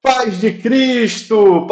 Paz de Cristo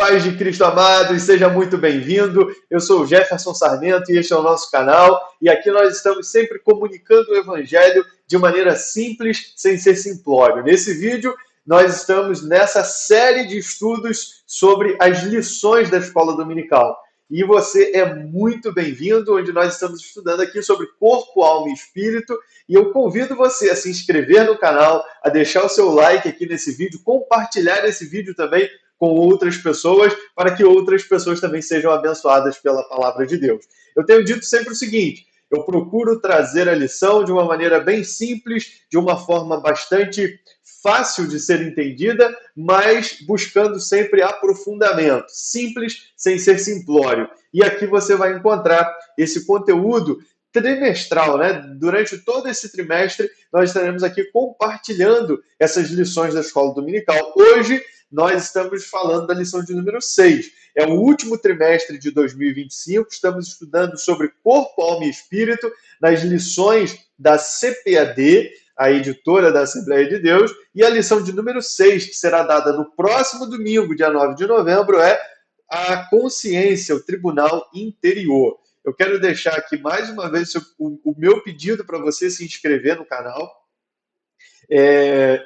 amado, e seja muito bem-vindo. Eu sou o Jefferson Sarmento e este é o nosso canal. E aqui nós estamos sempre comunicando o Evangelho de maneira simples, sem ser simplório. Nesse vídeo, nós estamos nessa série de estudos sobre as lições da escola dominical. E você é muito bem-vindo, onde nós estamos estudando aqui sobre corpo, alma e espírito. E eu convido você a se inscrever no canal, a deixar o seu like aqui nesse vídeo, compartilhar esse vídeo também com outras pessoas, para que outras pessoas também sejam abençoadas pela palavra de Deus. Eu tenho dito sempre o seguinte: eu procuro trazer a lição de uma maneira bem simples, de uma forma bastante fácil de ser entendida, mas buscando sempre aprofundamento, simples sem ser simplório. E aqui você vai encontrar esse conteúdo trimestral, né? Durante todo esse trimestre, nós estaremos aqui compartilhando essas lições da escola dominical. Hoje, nós estamos falando da lição de número 6. É o último trimestre de 2025. Estamos estudando sobre corpo, alma e espírito nas lições da CPAD, a editora da Assembleia de Deus. E a lição de número 6, que será dada no próximo domingo, dia 9 de novembro, é a consciência, o tribunal interior. Eu quero deixar aqui mais uma vez o meu pedido para você se inscrever no canal.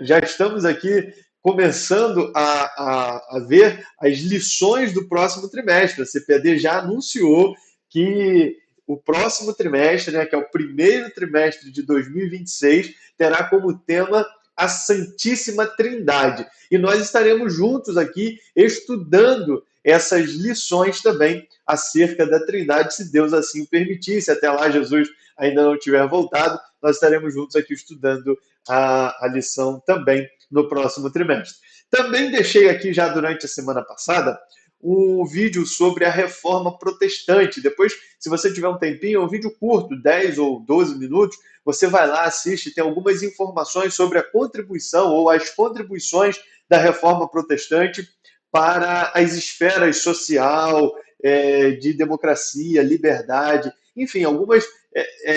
Já estamos aqui começando a ver as lições do próximo trimestre. A CPAD já anunciou que o próximo trimestre, né, que é o primeiro trimestre de 2026, terá como tema a Santíssima Trindade. E nós estaremos juntos aqui estudando essas lições também acerca da Trindade, se Deus assim o permitir. Se até lá Jesus ainda não tiver voltado, nós estaremos juntos aqui estudando a lição também no próximo trimestre. Também deixei aqui já durante a semana passada um vídeo sobre a reforma protestante. Depois, se você tiver um tempinho, é um vídeo curto, 10 ou 12 minutos, você vai lá, assiste, tem algumas informações sobre a contribuição ou as contribuições da reforma protestante para as esferas social, de democracia, liberdade, enfim, algumas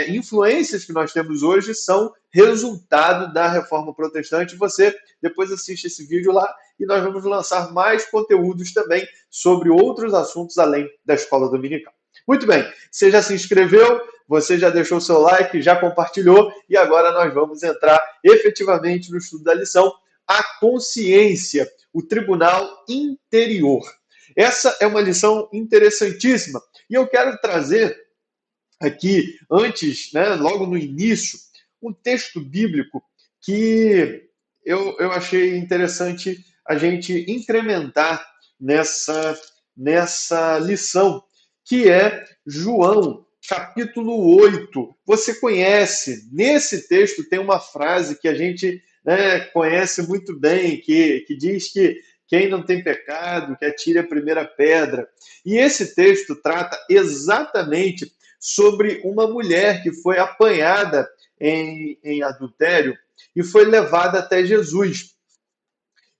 influências que nós temos hoje são resultado da reforma protestante. Você depois assiste esse vídeo lá e nós vamos lançar mais conteúdos também sobre outros assuntos além da escola dominical. Muito bem, você já se inscreveu, você já deixou seu like, já compartilhou e agora nós vamos entrar efetivamente no estudo da lição, a consciência, o tribunal interior. Essa é uma lição interessantíssima e eu quero trazer aqui, antes, né, logo no início, um texto bíblico que eu achei interessante a gente incrementar nessa lição, que é João, capítulo 8. Você conhece, nesse texto tem uma frase que a gente, né, conhece muito bem, que diz que quem não tem pecado, que atire a primeira pedra. E esse texto trata exatamente sobre uma mulher que foi apanhada em adultério e foi levada até Jesus.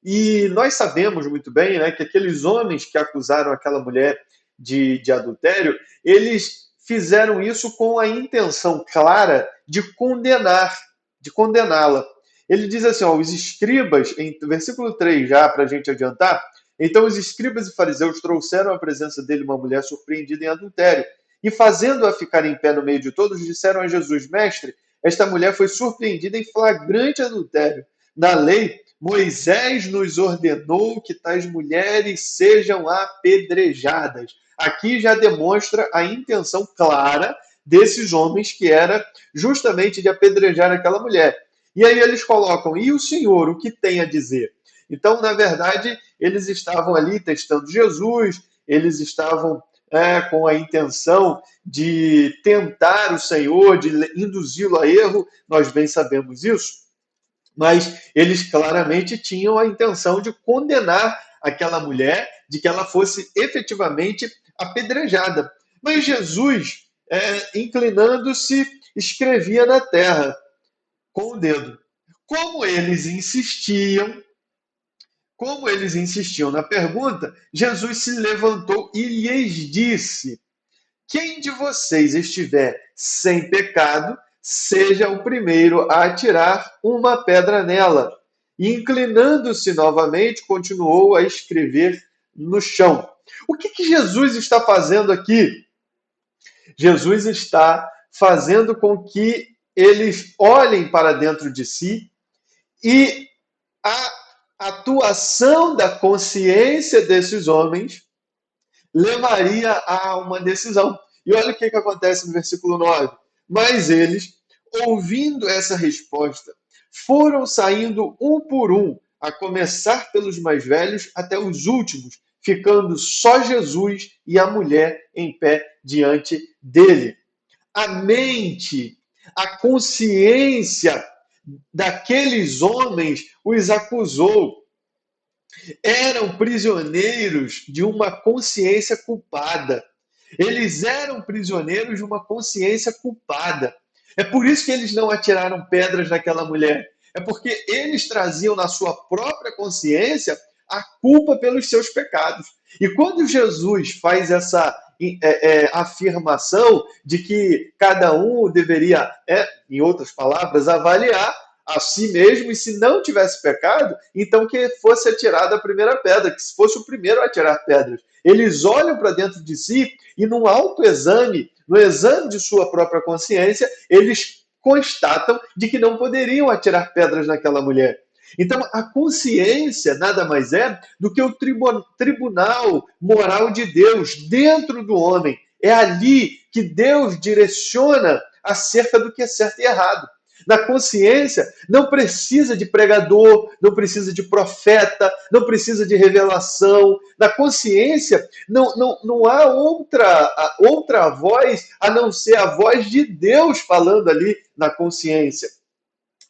E nós sabemos muito bem, né, que aqueles homens que acusaram aquela mulher de adultério, eles fizeram isso com a intenção clara de condená-la. Ele diz assim, ó, os escribas, em versículo 3 já, para a gente adiantar, então os escribas e fariseus trouxeram à presença dele uma mulher surpreendida em adultério, e fazendo-a ficar em pé no meio de todos, disseram a Jesus, mestre, esta mulher foi surpreendida em flagrante adultério. Na lei, Moisés nos ordenou que tais mulheres sejam apedrejadas. Aqui já demonstra a intenção clara desses homens, que era justamente de apedrejar aquela mulher. E aí eles colocam, e o Senhor, o que tem a dizer? Então, na verdade, eles estavam ali testando Jesus, eles estavam com a intenção de tentar o Senhor, de induzi-lo a erro, nós bem sabemos isso, mas eles claramente tinham a intenção de condenar aquela mulher, de que ela fosse efetivamente apedrejada. Mas Jesus, inclinando-se, escrevia na terra com o dedo. Como eles insistiam, como eles insistiam na pergunta, Jesus se levantou e lhes disse: quem de vocês estiver sem pecado, seja o primeiro a atirar uma pedra nela. e, inclinando-se novamente, continuou a escrever no chão. O que Jesus está fazendo aqui? Jesus está fazendo com que eles olhem para dentro de si e a atuação da consciência desses homens levaria a uma decisão. E olha o que acontece no versículo 9. Mas eles, ouvindo essa resposta, foram saindo um por um, a começar pelos mais velhos até os últimos, ficando só Jesus e a mulher em pé diante dele. A mente, a consciência daqueles homens os acusou. Eram prisioneiros de uma consciência culpada. Eles eram prisioneiros de uma consciência culpada. É por isso que eles não atiraram pedras naquela mulher. É porque eles traziam na sua própria consciência a culpa pelos seus pecados. E quando Jesus faz essa afirmação de que cada um deveria, em outras palavras, avaliar a si mesmo, e se não tivesse pecado, então que fosse atirada a primeira pedra, que fosse o primeiro a atirar pedras. Eles olham para dentro de si e, num autoexame, no exame de sua própria consciência, eles constatam de que não poderiam atirar pedras naquela mulher. Então, a consciência nada mais é do que o tribunal moral de Deus dentro do homem. É ali que Deus direciona acerca do que é certo e errado. Na consciência, não precisa de pregador, não precisa de profeta, não precisa de revelação. Na consciência, não há outra voz a não ser a voz de Deus falando ali na consciência.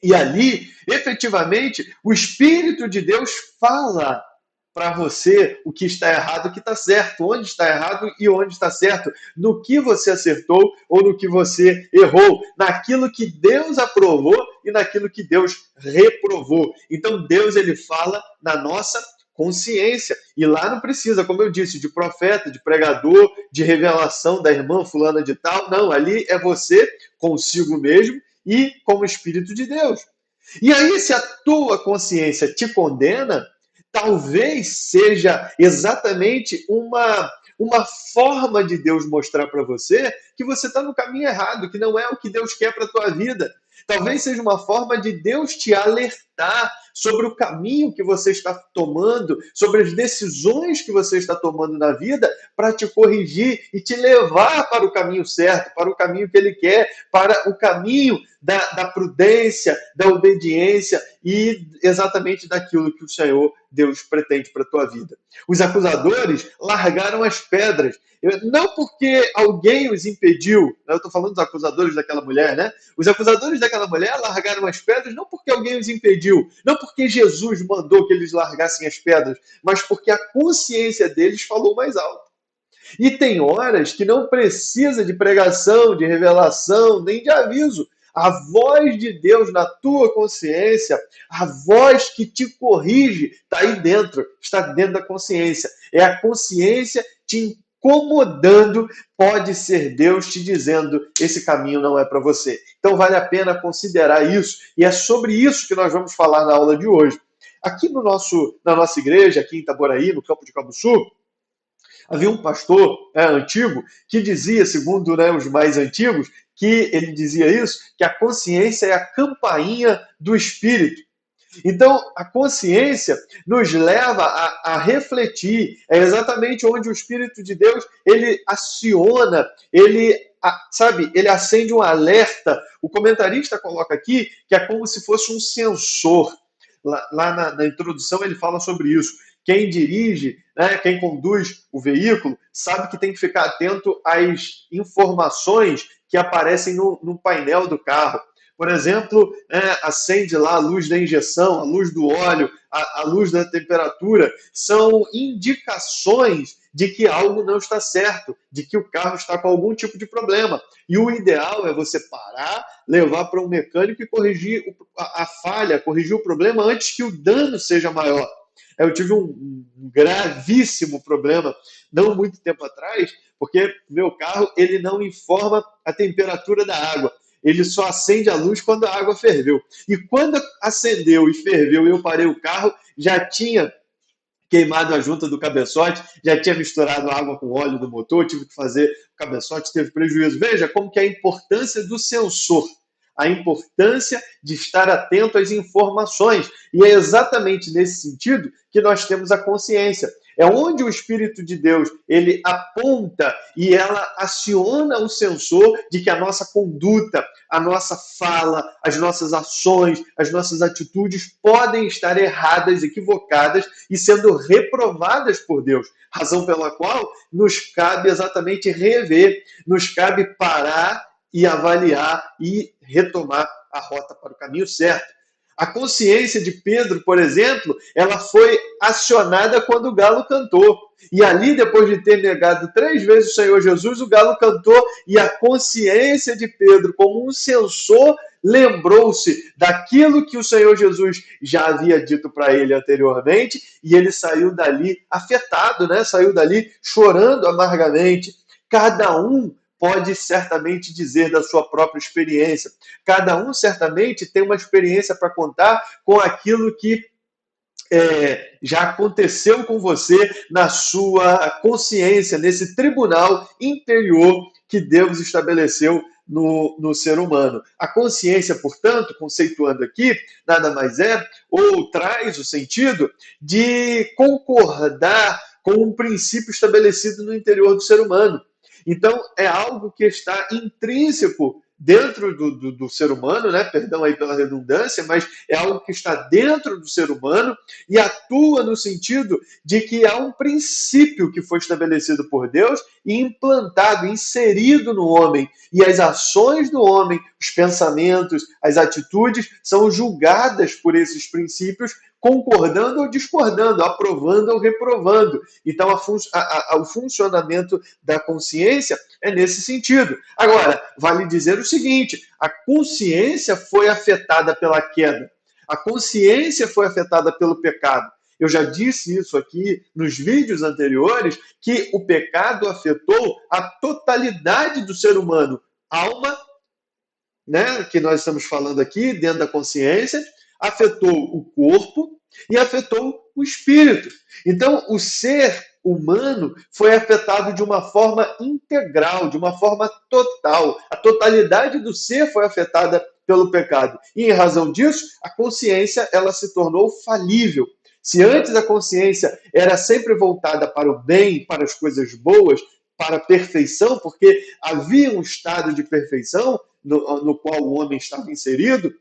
E ali, efetivamente, o Espírito de Deus fala para você o que está errado, o que está certo, onde está errado e onde está certo, no que você acertou ou no que você errou, naquilo que Deus aprovou e naquilo que Deus reprovou. Então Deus ele fala na nossa consciência. E lá não precisa, como eu disse, de profeta, de pregador, de revelação da irmã fulana de tal. Não, ali é você consigo mesmo e com o Espírito de Deus. E aí, se a tua consciência te condena, talvez seja exatamente uma forma de Deus mostrar para você que você está no caminho errado, que não é o que Deus quer para a tua vida. Talvez seja uma forma de Deus te alertar sobre o caminho que você está tomando, sobre as decisões que você está tomando na vida, para te corrigir e te levar para o caminho certo, para o caminho que Ele quer, para o caminho da prudência, da obediência e exatamente daquilo que o Senhor Deus pretende para a tua vida. Os acusadores largaram as pedras, não porque alguém os impediu, eu estou falando dos acusadores daquela mulher, né? Os acusadores daquela mulher largaram as pedras não porque alguém os impediu, não porque Jesus mandou que eles largassem as pedras, mas porque a consciência deles falou mais alto. E tem horas que não precisa de pregação, de revelação, nem de aviso. A voz de Deus na tua consciência, a voz que te corrige, está aí dentro, está dentro da consciência. É a consciência te incomodando, pode ser Deus te dizendo: esse caminho não é para você. Então vale a pena considerar isso, e é sobre isso que nós vamos falar na aula de hoje. Aqui na nossa igreja, aqui em Itaboraí, no campo de Cabo Sul, havia um pastor antigo que dizia, segundo os mais antigos, que ele dizia isso, que a consciência é a campainha do espírito. Então, a consciência nos leva a refletir. É exatamente onde o Espírito de Deus, ele aciona, ele acende um alerta. O comentarista coloca aqui que é como se fosse um sensor. Lá na introdução ele fala sobre isso. Quem dirige, quem conduz o veículo, sabe que tem que ficar atento às informações que aparecem no painel do carro. Por exemplo, acende lá a luz da injeção, a luz do óleo, a luz da temperatura. São indicações de que algo não está certo, de que o carro está com algum tipo de problema. E o ideal é você parar, levar para um mecânico e corrigir a falha, corrigir o problema antes que o dano seja maior. Eu tive um gravíssimo problema não muito tempo atrás, porque meu carro ele não informa a temperatura da água. ele só acende a luz quando a água ferveu. E quando acendeu e ferveu e eu parei o carro, já tinha queimado a junta do cabeçote, já tinha misturado água com óleo do motor, tive que fazer, o cabeçote teve prejuízo. Veja como que é a importância do sensor, a importância de estar atento às informações. E é exatamente nesse sentido que nós temos a consciência. É onde o Espírito de Deus, ele aponta e ela aciona o sensor de que a nossa conduta, a nossa fala, as nossas ações, as nossas atitudes podem estar erradas, equivocadas e sendo reprovadas por Deus. Razão pela qual nos cabe exatamente rever, nos cabe parar e avaliar e retomar a rota para o caminho certo. A consciência de Pedro, por exemplo, ela foi acionada quando o galo cantou. E ali, depois de ter negado 3 vezes o Senhor Jesus, o galo cantou e a consciência de Pedro, como um sensor, lembrou-se daquilo que o Senhor Jesus já havia dito para ele anteriormente e ele saiu dali afetado, né? Saiu dali chorando amargamente. Cada um pode certamente dizer da sua própria experiência. Cada um certamente tem uma experiência para contar com aquilo que já aconteceu com você na sua consciência, nesse tribunal interior que Deus estabeleceu no ser humano. A consciência, portanto, conceituando aqui, nada mais é, ou traz o sentido de concordar com um princípio estabelecido no interior do ser humano. Então, é algo que está intrínseco dentro do ser humano, né? Perdão aí pela redundância, mas é algo que está dentro do ser humano e atua no sentido de que há um princípio que foi estabelecido por Deus e implantado, inserido no homem. E as ações do homem, os pensamentos, as atitudes são julgadas por esses princípios, concordando ou discordando, aprovando ou reprovando. Então, o funcionamento da consciência é nesse sentido. Agora, vale dizer o seguinte: a consciência foi afetada pela queda. A consciência foi afetada pelo pecado. Eu já disse isso aqui nos vídeos anteriores, que o pecado afetou a totalidade do ser humano. Alma, né, que nós estamos falando aqui, dentro da consciência, afetou o corpo e afetou o espírito. Então, o ser humano foi afetado de uma forma integral, de uma forma total. A totalidade do ser foi afetada pelo pecado. E, em razão disso, a consciência ela se tornou falível. Se antes a consciência era sempre voltada para o bem, para as coisas boas, para a perfeição, porque havia um estado de perfeição no qual o homem estava inserido,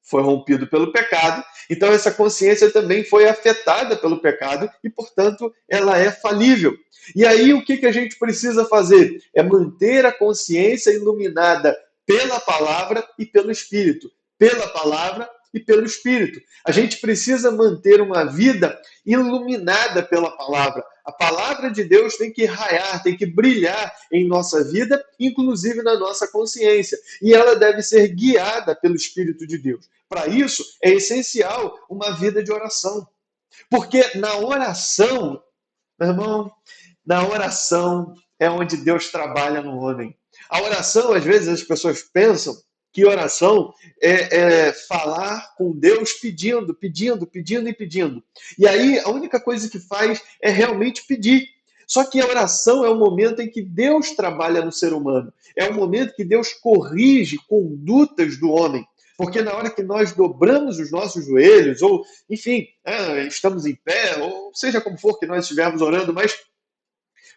foi rompido pelo pecado, então essa consciência também foi afetada pelo pecado e, portanto, ela é falível. E aí o que a gente precisa fazer? É manter a consciência iluminada pela palavra e pelo Espírito. Pela palavra e pelo Espírito. A gente precisa manter uma vida iluminada pela palavra. A palavra de Deus tem que raiar, tem que brilhar em nossa vida, inclusive na nossa consciência. E ela deve ser guiada pelo Espírito de Deus. Para isso, é essencial uma vida de oração. Porque na oração, meu irmão, na oração é onde Deus trabalha no homem. A oração, às vezes, as pessoas pensam que oração é falar com Deus pedindo, pedindo, pedindo e pedindo. E aí a única coisa que faz é realmente pedir. Só que a oração é o momento em que Deus trabalha no ser humano. É o momento que Deus corrige condutas do homem. Porque na hora que nós dobramos os nossos joelhos, ou, enfim, estamos em pé, ou seja como for que nós estivermos orando, mas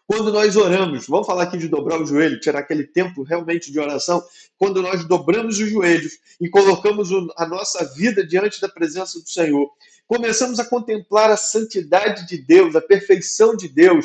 quando nós oramos, vamos falar aqui de dobrar o joelho, tirar aquele tempo realmente de oração, quando nós dobramos os joelhos e colocamos a nossa vida diante da presença do Senhor, começamos a contemplar a santidade de Deus, a perfeição de Deus,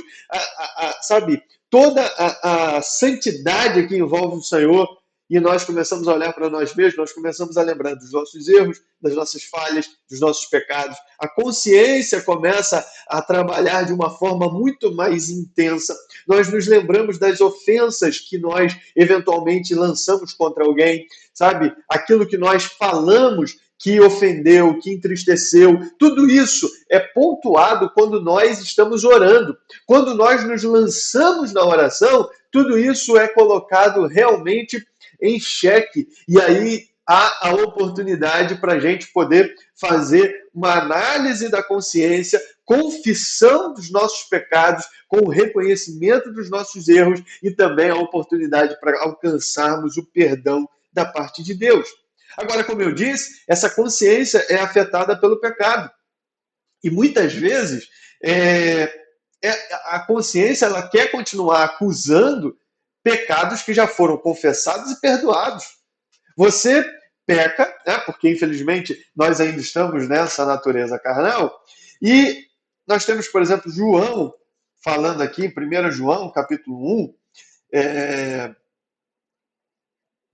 sabe, toda a santidade que envolve o Senhor, e nós começamos a olhar para nós mesmos, nós começamos a lembrar dos nossos erros, das nossas falhas, dos nossos pecados. A consciência começa a trabalhar de uma forma muito mais intensa. Nós nos lembramos das ofensas que nós eventualmente lançamos contra alguém, sabe? Aquilo que nós falamos que ofendeu, que entristeceu. Tudo isso é pontuado quando nós estamos orando. Quando nós nos lançamos na oração, tudo isso é colocado realmente em xeque. E aí há a oportunidade para a gente poder fazer uma análise da consciência, confissão dos nossos pecados, com o reconhecimento dos nossos erros e também a oportunidade para alcançarmos o perdão da parte de Deus. Agora, como eu disse, essa consciência é afetada pelo pecado. E muitas vezes a consciência ela quer continuar acusando pecados que já foram confessados e perdoados. Você peca, né, porque infelizmente nós ainda estamos nessa natureza carnal, e nós temos, por exemplo, João, falando aqui em 1 João, capítulo 1,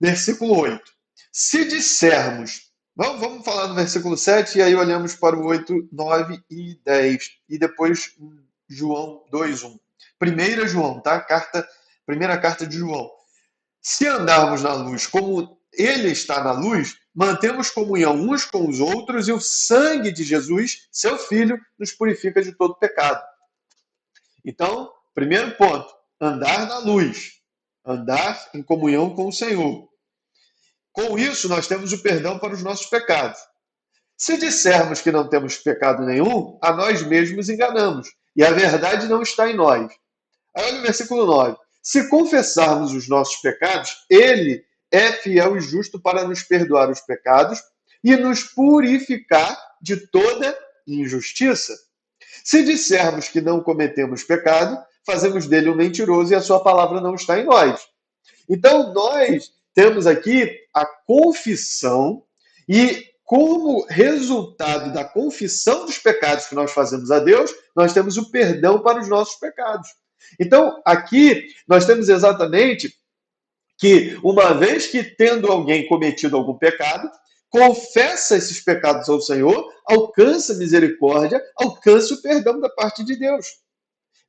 versículo 8. Se dissermos, vamos falar no versículo 7, e aí olhamos para o 8, 9 e 10, e depois João 2, 1. 1 João, tá? Primeira carta de João. Se andarmos na luz como ele está na luz, mantemos comunhão uns com os outros e o sangue de Jesus, seu Filho, nos purifica de todo pecado. Então, primeiro ponto, andar na luz, andar em comunhão com o Senhor. Com isso, nós temos o perdão para os nossos pecados. Se dissermos que não temos pecado nenhum, a nós mesmos enganamos, e a verdade não está em nós. Aí olha o versículo 9. Se confessarmos os nossos pecados, ele é fiel e justo para nos perdoar os pecados e nos purificar de toda injustiça. Se dissermos que não cometemos pecado, fazemos dele um mentiroso e a sua palavra não está em nós. Então, nós temos aqui a confissão e, como resultado da confissão dos pecados que nós fazemos a Deus, nós temos o perdão para os nossos pecados. Então, aqui, nós temos exatamente que, uma vez que tendo alguém cometido algum pecado, confessa esses pecados ao Senhor, alcança misericórdia, alcança o perdão da parte de Deus.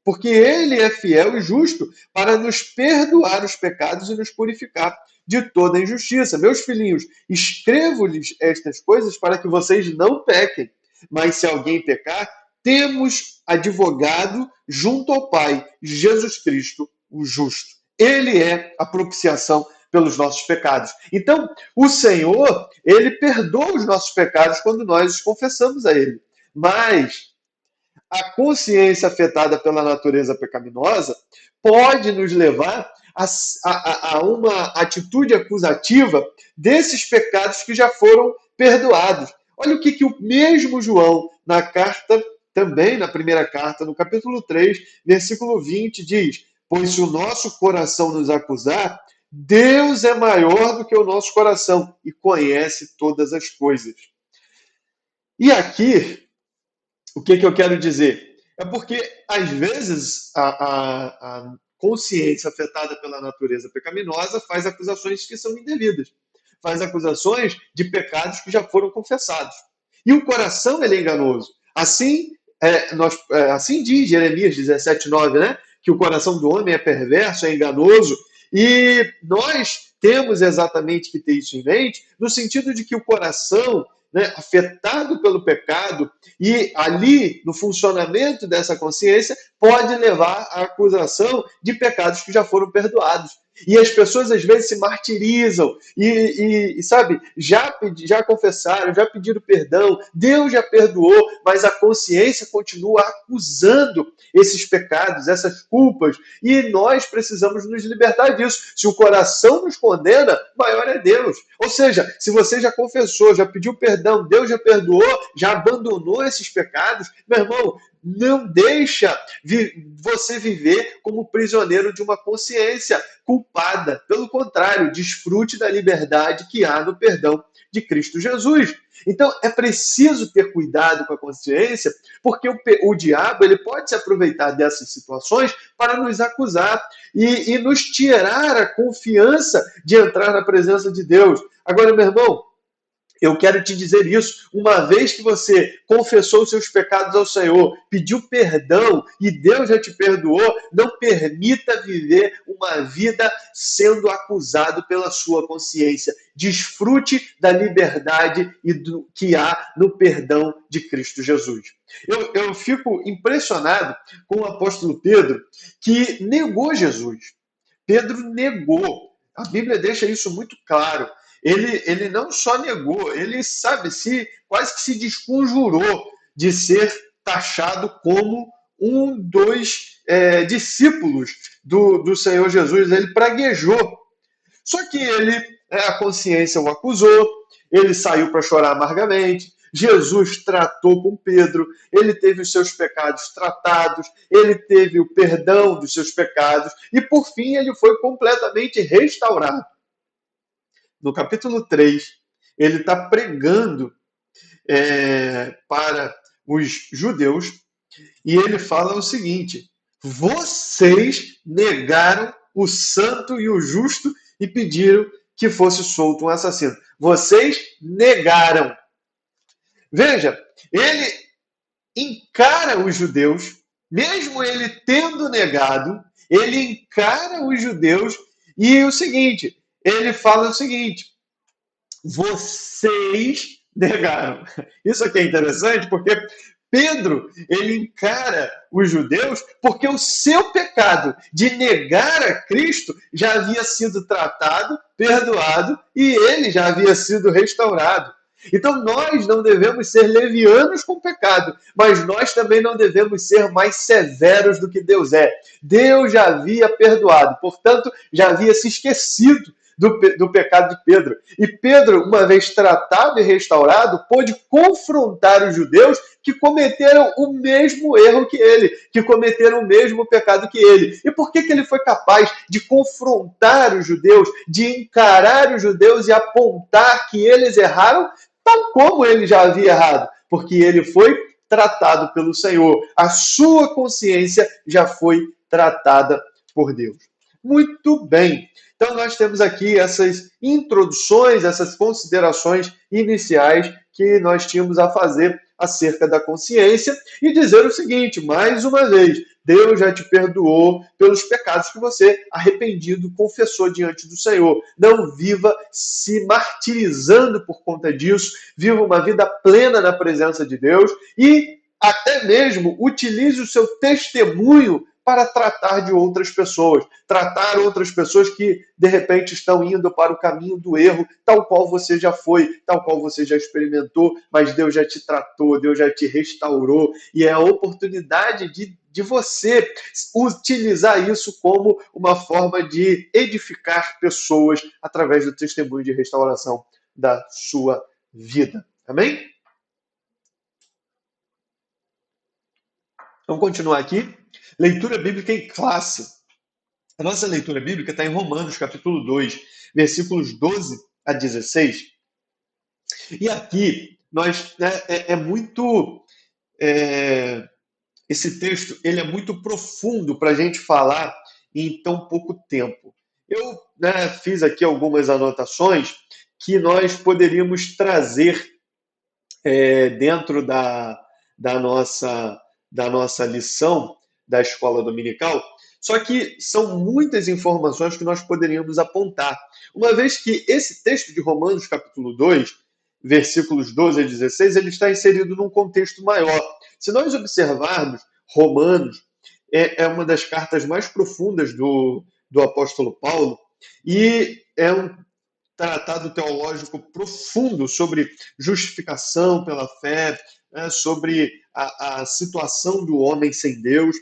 Porque ele é fiel e justo para nos perdoar os pecados e nos purificar de toda injustiça. Meus filhinhos, escrevo-lhes estas coisas para que vocês não pequem. Mas se alguém pecar, temos advogado junto ao Pai, Jesus Cristo, o justo. Ele é a propiciação pelos nossos pecados. Então, o Senhor, ele perdoa os nossos pecados quando nós os confessamos a ele. Mas a consciência afetada pela natureza pecaminosa pode nos levar a uma atitude acusativa desses pecados que já foram perdoados. Olha o que o mesmo João, na carta, também na primeira carta, no capítulo 3, versículo 20, diz: pois se o nosso coração nos acusar, Deus é maior do que o nosso coração e conhece todas as coisas. E aqui, o que eu quero dizer? É porque, às vezes, a consciência afetada pela natureza pecaminosa faz acusações que são indevidas. Faz acusações de pecados que já foram confessados. E o coração ele é enganoso. Assim, assim diz Jeremias 17:9, né? Que o coração do homem é perverso, é enganoso. E nós temos exatamente que ter isso em mente, no sentido de que o coração, né, afetado pelo pecado, e ali, no funcionamento dessa consciência, pode levar à acusação de pecados que já foram perdoados. E as pessoas, às vezes, se martirizam sabe, já confessaram, já pediram perdão, Deus já perdoou, mas a consciência continua acusando esses pecados, essas culpas, e nós precisamos nos libertar disso. Se o coração nos condena, maior é Deus. Ou seja, se você já confessou, já pediu perdão, Deus já perdoou, já abandonou esses pecados, meu irmão, não deixa você viver como prisioneiro de uma consciência culpada. Pelo contrário, desfrute da liberdade que há no perdão de Cristo Jesus. Então, é preciso ter cuidado com a consciência, porque o diabo ele pode se aproveitar dessas situações para nos acusar e nos tirar a confiança de entrar na presença de Deus. Agora, meu irmão, eu quero te dizer isso, uma vez que você confessou os seus pecados ao Senhor, pediu perdão e Deus já te perdoou, não permita viver uma vida sendo acusado pela sua consciência. Desfrute da liberdade e do que há no perdão de Cristo Jesus. Eu fico impressionado com o apóstolo Pedro, que negou Jesus. Pedro negou. A Bíblia deixa isso muito claro. Ele não só negou, ele sabe, quase que se desconjurou de ser taxado como um dos discípulos do Senhor Jesus. Ele praguejou. Só que a consciência o acusou, ele saiu para chorar amargamente. Jesus tratou com Pedro, ele teve os seus pecados tratados, ele teve o perdão dos seus pecados e, por fim, ele foi completamente restaurado. No capítulo 3, ele está pregando para os judeus e ele fala o seguinte: vocês negaram o santo e o justo e pediram que fosse solto um assassino. Vocês negaram. Veja, ele encara os judeus, mesmo ele tendo negado, ele encara os judeus e ele fala o seguinte: vocês negaram. Isso aqui é interessante porque Pedro, ele encara os judeus porque o seu pecado de negar a Cristo já havia sido tratado, perdoado e ele já havia sido restaurado. Então nós não devemos ser levianos com o pecado, mas nós também não devemos ser mais severos do que Deus é. Deus já havia perdoado, portanto, já havia se esquecido do pecado de Pedro. E Pedro, uma vez tratado e restaurado, pôde confrontar os judeus que cometeram o mesmo erro que ele, que cometeram o mesmo pecado que ele. E por que ele foi capaz de confrontar os judeus, de encarar os judeus e apontar que eles erraram, tal como ele já havia errado? Porque ele foi tratado pelo Senhor. A sua consciência já foi tratada por Deus. Muito bem. Então, nós temos aqui essas introduções, essas considerações iniciais que nós tínhamos a fazer acerca da consciência e dizer o seguinte, mais uma vez, Deus já te perdoou pelos pecados que você, arrependido, confessou diante do Senhor. Não viva se martirizando por conta disso, viva uma vida plena na presença de Deus e até mesmo utilize o seu testemunho para tratar de outras pessoas que, de repente, estão indo para o caminho do erro, tal qual você já foi, tal qual você já experimentou, mas Deus já te tratou, Deus já te restaurou, e é a oportunidade de você utilizar isso como uma forma de edificar pessoas através do testemunho de restauração da sua vida. Amém? Vamos continuar aqui. Leitura bíblica em classe. A nossa leitura bíblica está em Romanos, capítulo 2, versículos 12 a 16. E aqui, esse texto ele é muito profundo para a gente falar em tão pouco tempo. Eu fiz aqui algumas anotações que nós poderíamos trazer dentro da nossa lição da escola dominical, só que são muitas informações que nós poderíamos apontar. Uma vez que esse texto de Romanos, capítulo 2, versículos 12 a 16, ele está inserido num contexto maior. Se nós observarmos, Romanos é uma das cartas mais profundas do apóstolo Paulo e é um tratado teológico profundo sobre justificação pela fé, sobre a situação do homem sem Deus.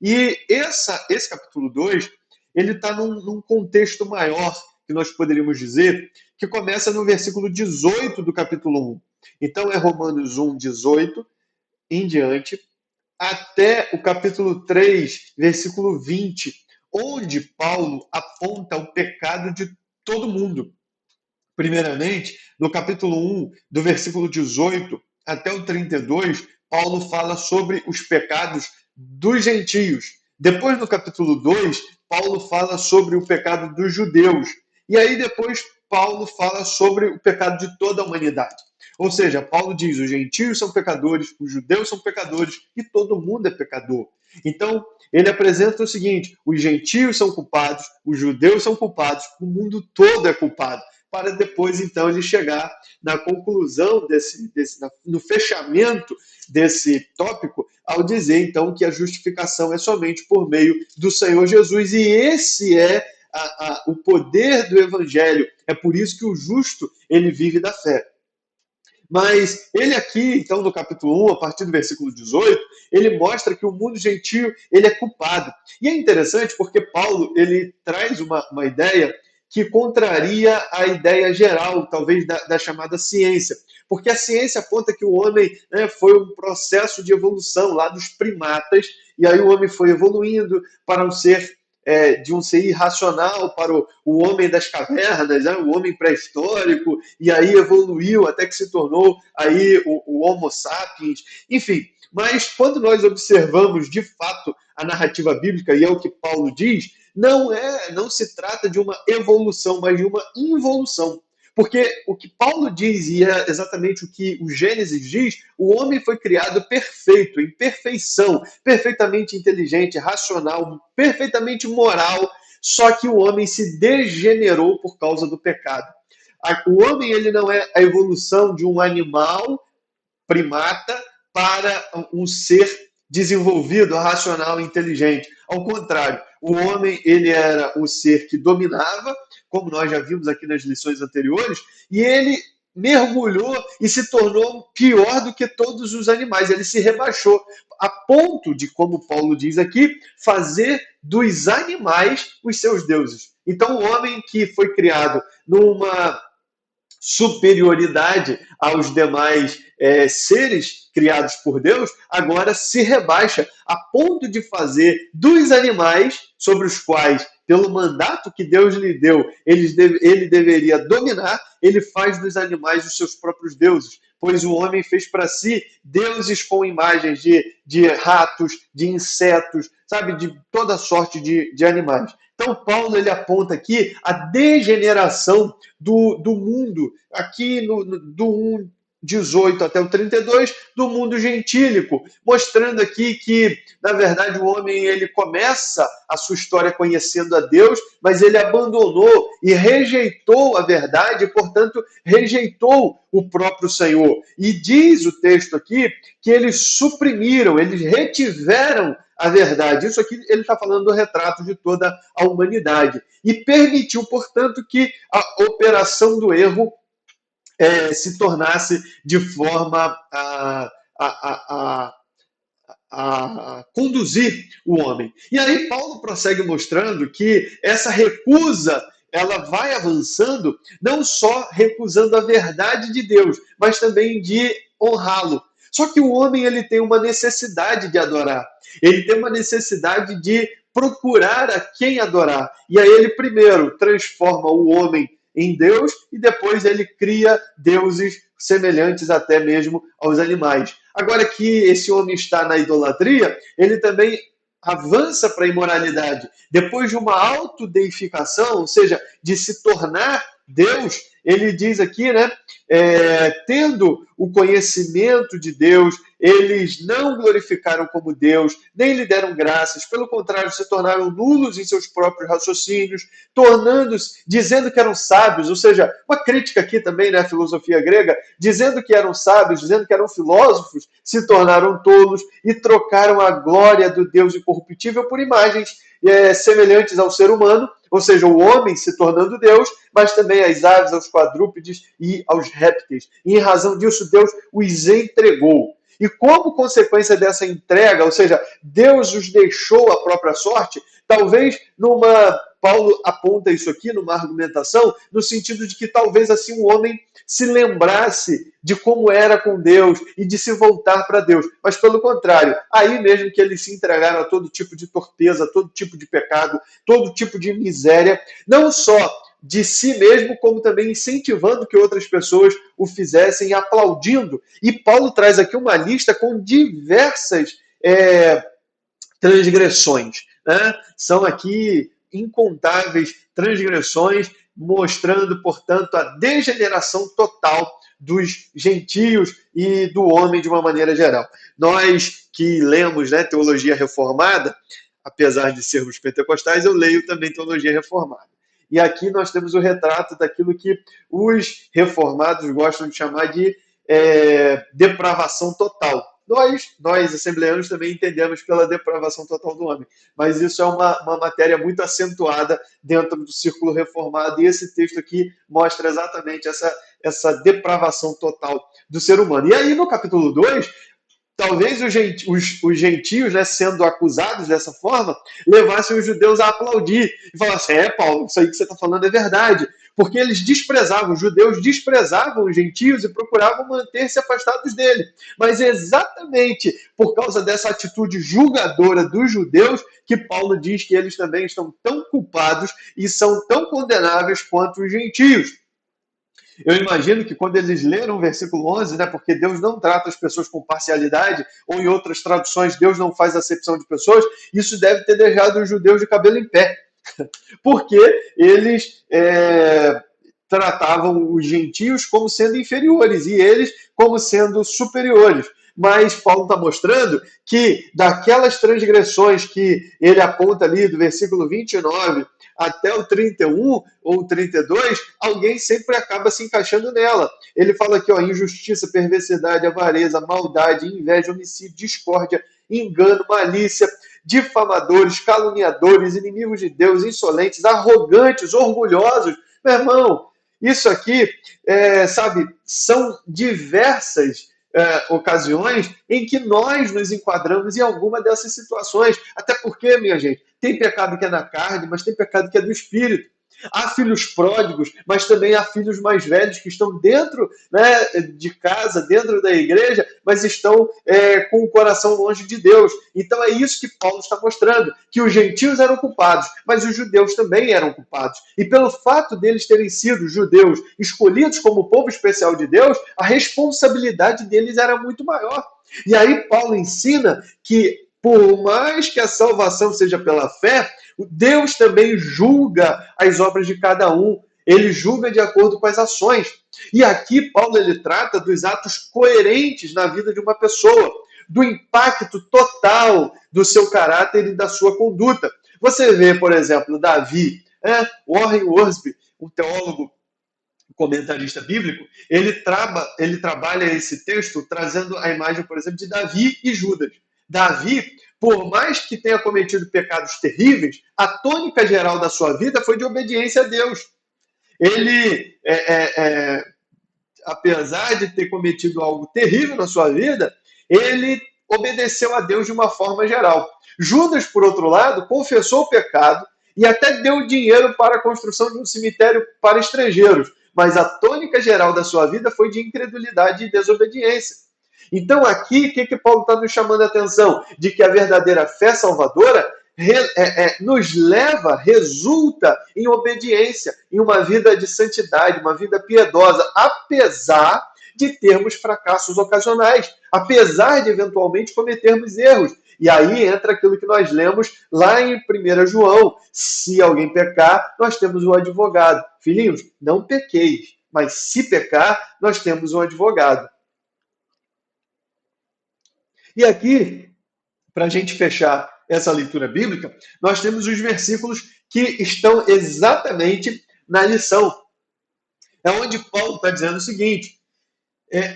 E esse capítulo 2, ele está num contexto maior, que nós poderíamos dizer, que começa no versículo 18 do capítulo 1. Então, é Romanos 1, 18 em diante, até o capítulo 3, versículo 20, onde Paulo aponta o pecado de todo mundo. Primeiramente, no capítulo 1, do versículo 18 até o 32, Paulo fala sobre os pecados dos gentios. Depois, no capítulo 2, Paulo fala sobre o pecado dos judeus. E aí, depois, Paulo fala sobre o pecado de toda a humanidade. Ou seja, Paulo diz, os gentios são pecadores, os judeus são pecadores e todo mundo é pecador. Então, ele apresenta o seguinte, os gentios são culpados, os judeus são culpados, o mundo todo é culpado. Para depois, então, ele chegar na conclusão no fechamento desse tópico, ao dizer, então, que a justificação é somente por meio do Senhor Jesus. E esse é o poder do evangelho. É por isso que o justo, ele vive da fé. Mas ele aqui, então, no capítulo 1, a partir do versículo 18, ele mostra que o mundo gentio, ele é culpado. E é interessante porque Paulo, ele traz uma ideia que contraria a ideia geral, talvez, da chamada ciência. Porque a ciência aponta que o homem, né, foi um processo de evolução lá dos primatas, e aí o homem foi evoluindo para um ser de um ser irracional para o homem das cavernas, né, o homem pré-histórico, e aí evoluiu até que se tornou aí o Homo sapiens, enfim. Mas quando nós observamos de fato a narrativa bíblica, e é o que Paulo diz, não se trata de uma evolução, mas de uma involução. Porque o que Paulo diz, e é exatamente o que o Gênesis diz, o homem foi criado perfeito, em perfeição, perfeitamente inteligente, racional, perfeitamente moral, só que o homem se degenerou por causa do pecado. O homem, ele não é a evolução de um animal primata para um ser desenvolvido, racional e inteligente. Ao contrário, o homem, ele era o ser que dominava, como nós já vimos aqui nas lições anteriores, e ele mergulhou e se tornou pior do que todos os animais. Ele se rebaixou a ponto de, como Paulo diz aqui, fazer dos animais os seus deuses. Então, o homem que foi criado numa superioridade aos demais seres criados por Deus, agora se rebaixa a ponto de fazer dos animais, sobre os quais, pelo mandato que Deus lhe deu, ele deveria dominar, ele faz dos animais os seus próprios deuses. Pois o homem fez para si deuses com imagens de ratos, de insetos, sabe, de toda sorte de animais. Então, Paulo, ele aponta aqui a degeneração do mundo, aqui do 1:18 até o 32, do mundo gentílico, mostrando aqui que, na verdade, o homem, ele começa a sua história conhecendo a Deus, mas ele abandonou e rejeitou a verdade, e, portanto, rejeitou o próprio Senhor. E diz o texto aqui que eles suprimiram, eles retiveram a verdade. Isso aqui ele está falando do retrato de toda a humanidade. E permitiu, portanto, que a operação do erro se tornasse de forma a conduzir o homem. E aí Paulo prossegue mostrando que essa recusa, ela vai avançando, não só recusando a verdade de Deus, mas também de honrá-lo. Só que o homem, ele tem uma necessidade de adorar. Ele tem uma necessidade de procurar a quem adorar. E aí ele primeiro transforma o homem em Deus e depois ele cria deuses semelhantes até mesmo aos animais. Agora que esse homem está na idolatria, ele também avança para a imoralidade. Depois de uma autodeificação, ou seja, de se tornar Deus, ele diz aqui, né, tendo o conhecimento de Deus, eles não glorificaram como Deus, nem lhe deram graças, pelo contrário, se tornaram nulos em seus próprios raciocínios, tornando-se, dizendo que eram sábios, ou seja, uma crítica aqui também, né, à filosofia grega, dizendo que eram sábios, dizendo que eram filósofos, se tornaram tolos e trocaram a glória do Deus incorruptível por imagens semelhantes ao ser humano, ou seja, o homem se tornando Deus, mas também às aves, aos quadrúpedes e aos répteis. E em razão disso, Deus os entregou. E como consequência dessa entrega, ou seja, Deus os deixou à própria sorte, talvez Paulo aponta isso aqui numa argumentação, no sentido de que talvez assim o homem se lembrasse de como era com Deus e de se voltar para Deus. Mas pelo contrário, aí mesmo que eles se entregaram a todo tipo de torpeza, todo tipo de pecado, todo tipo de miséria, não só de si mesmo, como também incentivando que outras pessoas o fizessem e aplaudindo. E Paulo traz aqui uma lista com diversas transgressões. Né? São aqui incontáveis transgressões, mostrando, portanto, a degeneração total dos gentios e do homem de uma maneira geral. Nós que lemos, né, teologia reformada, apesar de sermos pentecostais, eu leio também teologia reformada. E aqui nós temos o retrato daquilo que os reformados gostam de chamar de depravação total. Nós assembleanos também entendemos pela depravação total do homem, mas isso é uma matéria muito acentuada dentro do círculo reformado, e esse texto aqui mostra exatamente essa depravação total do ser humano. E aí, no capítulo 2, talvez os gentios, né, sendo acusados dessa forma, levassem os judeus a aplaudir e falassem: Paulo, isso aí que você está falando é verdade. Porque eles desprezavam, os judeus desprezavam os gentios e procuravam manter-se afastados dele. Mas é exatamente por causa dessa atitude julgadora dos judeus que Paulo diz que eles também estão tão culpados e são tão condenáveis quanto os gentios. Eu imagino que quando eles leram o versículo 11, né, porque Deus não trata as pessoas com parcialidade, ou em outras traduções, Deus não faz acepção de pessoas, isso deve ter deixado os judeus de cabelo em pé. Porque eles tratavam os gentios como sendo inferiores e eles como sendo superiores. Mas Paulo está mostrando que daquelas transgressões que ele aponta ali do versículo 29 até o 31 ou 32, alguém sempre acaba se encaixando nela. Ele fala aqui, injustiça, perversidade, avareza, maldade, inveja, homicídio, discórdia, engano, malícia, difamadores, caluniadores, inimigos de Deus, insolentes, arrogantes, orgulhosos. Meu irmão, isso aqui, são diversas ocasiões em que nós nos enquadramos em alguma dessas situações. Até porque, minha gente, tem pecado que é na carne, mas tem pecado que é do espírito. Há filhos pródigos, mas também há filhos mais velhos que estão dentro, né, de casa, dentro da igreja, mas estão com o coração longe de Deus. Então é isso que Paulo está mostrando, que os gentios eram culpados, mas os judeus também eram culpados. E pelo fato deles terem sido judeus escolhidos como povo especial de Deus, a responsabilidade deles era muito maior. E aí Paulo ensina que, por mais que a salvação seja pela fé, Deus também julga as obras de cada um. Ele julga de acordo com as ações. E aqui Paulo ele trata dos atos coerentes na vida de uma pessoa, do impacto total do seu caráter e da sua conduta. Você vê, por exemplo, Davi, Warren Wiersbe, um teólogo, comentarista bíblico, ele trabalha esse texto trazendo a imagem, por exemplo, de Davi e Judas. Davi, por mais que tenha cometido pecados terríveis, a tônica geral da sua vida foi de obediência a Deus. Ele, apesar de ter cometido algo terrível na sua vida, ele obedeceu a Deus de uma forma geral. Judas, por outro lado, confessou o pecado e até deu dinheiro para a construção de um cemitério para estrangeiros, mas a tônica geral da sua vida foi de incredulidade e desobediência. Então aqui, o que Paulo está nos chamando a atenção? De que a verdadeira fé salvadora nos leva, resulta em obediência, em uma vida de santidade, uma vida piedosa, apesar de termos fracassos ocasionais, apesar de eventualmente cometermos erros. E aí entra aquilo que nós lemos lá em 1 João. Se alguém pecar, nós temos um advogado. Filhinhos, não pequeis, mas se pecar, nós temos um advogado. E aqui, para a gente fechar essa leitura bíblica, nós temos os versículos que estão exatamente na lição. É onde Paulo está dizendo o seguinte: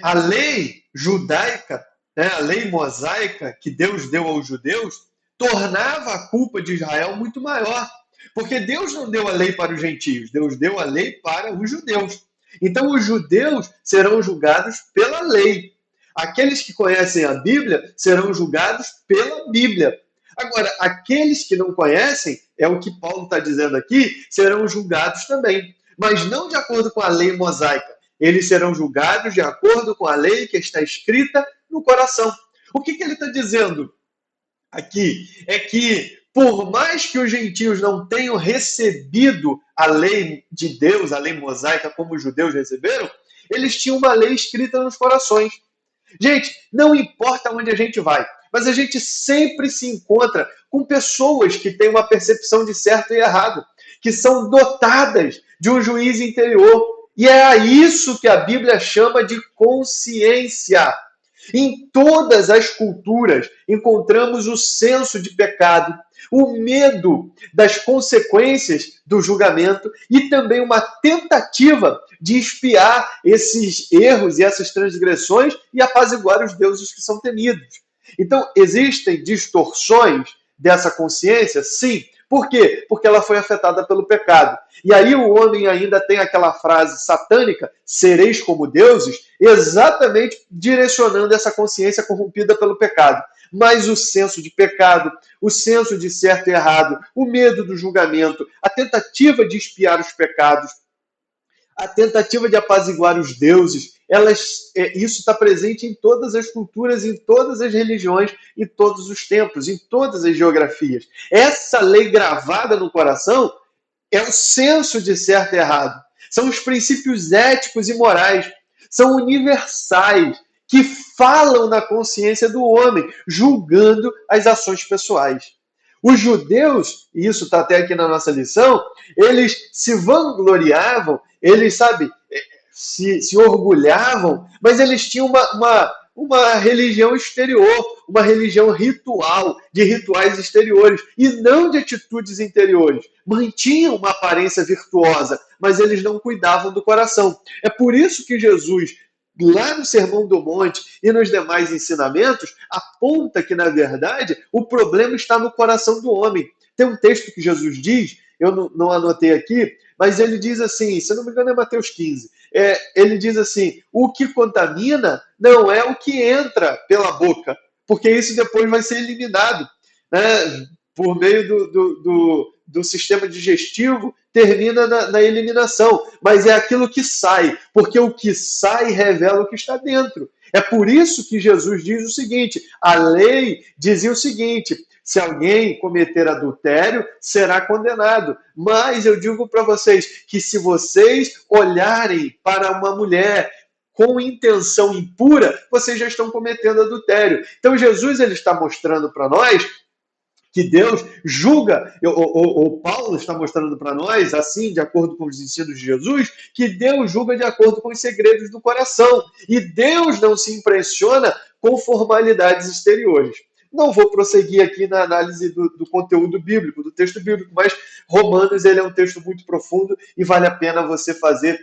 a lei judaica, a lei mosaica que Deus deu aos judeus, tornava a culpa de Israel muito maior. Porque Deus não deu a lei para os gentios, Deus deu a lei para os judeus. Então os judeus serão julgados pela lei. Aqueles que conhecem a Bíblia serão julgados pela Bíblia. Agora, aqueles que não conhecem, é o que Paulo está dizendo aqui, serão julgados também. Mas não de acordo com a lei mosaica. Eles serão julgados de acordo com a lei que está escrita no coração. O que ele está dizendo aqui? É que, por mais que os gentios não tenham recebido a lei de Deus, a lei mosaica, como os judeus receberam, eles tinham uma lei escrita nos corações. Gente, não importa onde a gente vai, mas a gente sempre se encontra com pessoas que têm uma percepção de certo e errado, que são dotadas de um juízo interior. E é a isso que a Bíblia chama de consciência. Em todas as culturas encontramos o senso de pecado, o medo das consequências do julgamento e também uma tentativa de expiar esses erros e essas transgressões e apaziguar os deuses que são temidos. Então, existem distorções dessa consciência? Sim. Por quê? Porque ela foi afetada pelo pecado. E aí o homem ainda tem aquela frase satânica, sereis como deuses, exatamente direcionando essa consciência corrompida pelo pecado. Mas o senso de pecado, o senso de certo e errado, o medo do julgamento, a tentativa de expiar os pecados, a tentativa de apaziguar os deuses, isso está presente em todas as culturas, em todas as religiões, em todos os tempos, em todas as geografias. Essa lei gravada no coração é o senso de certo e errado. São os princípios éticos e morais. São universais, que falam na consciência do homem, julgando as ações pessoais. Os judeus, e isso está até aqui na nossa lição, eles se vangloriavam, eles, sabe, se orgulhavam, mas eles tinham uma religião exterior, uma religião ritual, de rituais exteriores, e não de atitudes interiores. Mantinham uma aparência virtuosa, mas eles não cuidavam do coração. É por isso que Jesus, lá no Sermão do Monte e nos demais ensinamentos, aponta que, na verdade, o problema está no coração do homem. Tem um texto que Jesus diz, eu não anotei aqui, mas ele diz assim, se eu não me engano é Mateus 15, ele diz assim, o que contamina não é o que entra pela boca, porque isso depois vai ser eliminado, né? Por meio do sistema digestivo, termina na eliminação, mas é aquilo que sai, porque o que sai revela o que está dentro. É por isso que Jesus diz o seguinte, a lei dizia o seguinte, se alguém cometer adultério, será condenado. Mas eu digo para vocês que se vocês olharem para uma mulher com intenção impura, vocês já estão cometendo adultério. Então Jesus ele está mostrando para nós que Deus julga, ou Paulo está mostrando para nós, assim, de acordo com os ensinos de Jesus, que Deus julga de acordo com os segredos do coração. E Deus não se impressiona com formalidades exteriores. Não vou prosseguir aqui na análise do conteúdo bíblico, do texto bíblico, mas Romanos ele é um texto muito profundo e vale a pena você fazer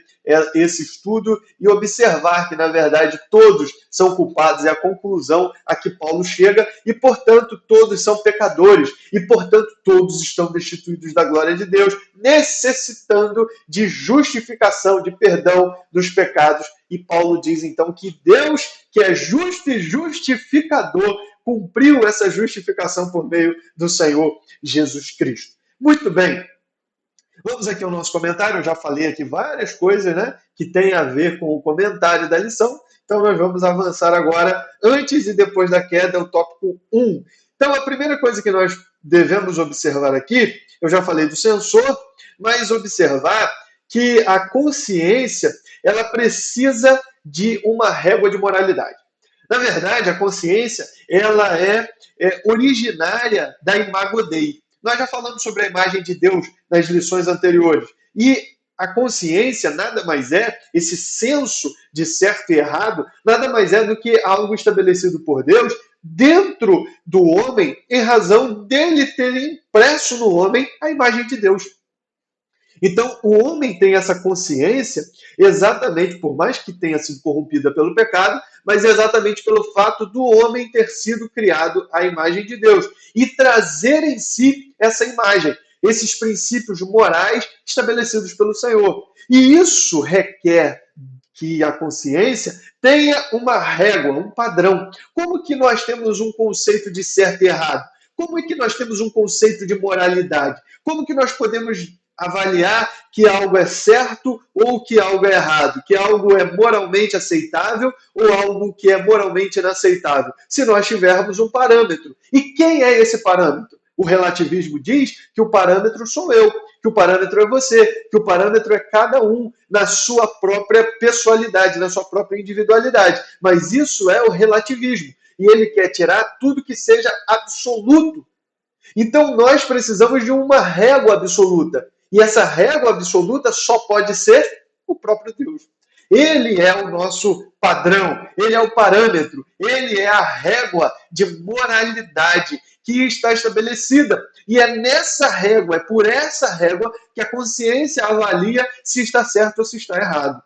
esse estudo e observar que, na verdade, todos são culpados. É a conclusão a que Paulo chega e, portanto, todos são pecadores e, portanto, todos estão destituídos da glória de Deus, necessitando de justificação, de perdão dos pecados. E Paulo diz, então, que Deus, que é justo e justificador, cumpriu essa justificação por meio do Senhor Jesus Cristo. Muito bem. Vamos aqui ao nosso comentário. Eu já falei aqui várias coisas, né, que tem a ver com o comentário da lição. Então, nós vamos avançar agora, antes e depois da queda, o tópico 1. Então, a primeira coisa que nós devemos observar aqui, eu já falei do sensor, mas observar que a consciência, ela precisa de uma régua de moralidade. Na verdade, a consciência ela é originária da Imago Dei. Nós já falamos sobre a imagem de Deus nas lições anteriores. E a consciência nada mais é, esse senso de certo e errado, nada mais é do que algo estabelecido por Deus dentro do homem, em razão dele ter impresso no homem a imagem de Deus. Então, o homem tem essa consciência exatamente, por mais que tenha sido corrompida pelo pecado, mas exatamente pelo fato do homem ter sido criado à imagem de Deus e trazer em si essa imagem, esses princípios morais estabelecidos pelo Senhor. E isso requer que a consciência tenha uma régua, um padrão. Como que nós temos um conceito de certo e errado? Como é que nós temos um conceito de moralidade? Como que nós podemos avaliar que algo é certo ou que algo é errado, que algo é moralmente aceitável ou algo que é moralmente inaceitável, se nós tivermos um parâmetro? E quem é esse parâmetro? O relativismo diz que o parâmetro sou eu, que o parâmetro é você, que o parâmetro é cada um na sua própria pessoalidade, na sua própria individualidade. Mas isso é o relativismo. E ele quer tirar tudo que seja absoluto. Então nós precisamos de uma régua absoluta. E essa régua absoluta só pode ser o próprio Deus. Ele é o nosso padrão, ele é o parâmetro, ele é a régua de moralidade que está estabelecida. E é nessa régua, é por essa régua que a consciência avalia se está certo ou se está errado.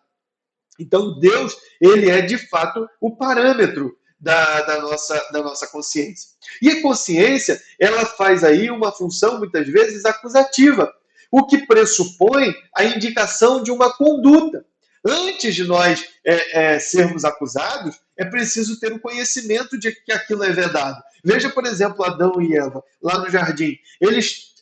Então, Deus, ele é de fato o parâmetro da nossa consciência. E a consciência, ela faz aí uma função, muitas vezes, acusativa, o que pressupõe a indicação de uma conduta. Antes de nós sermos acusados, é preciso ter o conhecimento de que aquilo é verdade. Veja, por exemplo, Adão e Eva, lá no jardim.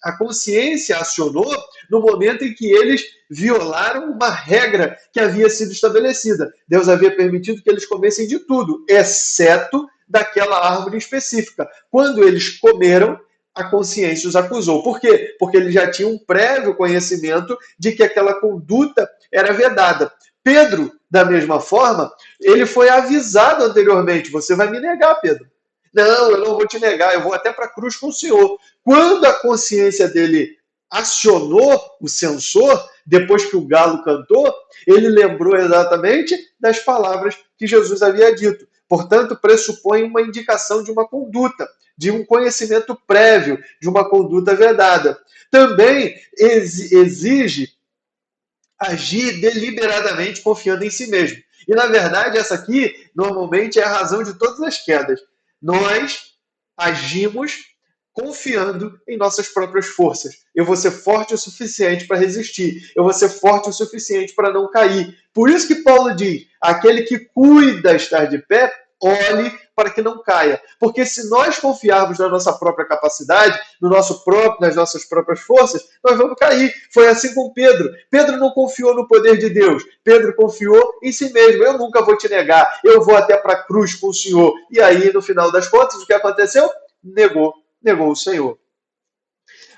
A consciência acionou no momento em que eles violaram uma regra que havia sido estabelecida. Deus havia permitido que eles comessem de tudo, exceto daquela árvore específica. Quando eles comeram, a consciência os acusou. Por quê? Porque eles já tinham um prévio conhecimento de que aquela conduta era vedada. Pedro, da mesma forma, ele foi avisado anteriormente: você vai me negar, Pedro. Não, eu não vou te negar, eu vou até para a cruz com o Senhor. Quando a consciência dele acionou o sensor, depois que o galo cantou, ele lembrou exatamente das palavras que Jesus havia dito. Portanto, pressupõe uma indicação de uma conduta, de um conhecimento prévio, de uma conduta vedada. Também exige agir deliberadamente confiando em si mesmo. E, na verdade, essa aqui, normalmente, é a razão de todas as quedas. Nós agimos confiando em nossas próprias forças. Eu vou ser forte o suficiente para resistir. Eu vou ser forte o suficiente para não cair. Por isso que Paulo diz: aquele que cuida estar de pé, olhe para que não caia. Porque se nós confiarmos na nossa própria capacidade, nas nossas próprias forças, nós vamos cair. Foi assim com Pedro. Pedro não confiou no poder de Deus. Pedro confiou em si mesmo. Eu nunca vou te negar. Eu vou até para a cruz com o Senhor. E aí, no final das contas, o que aconteceu? Negou o Senhor.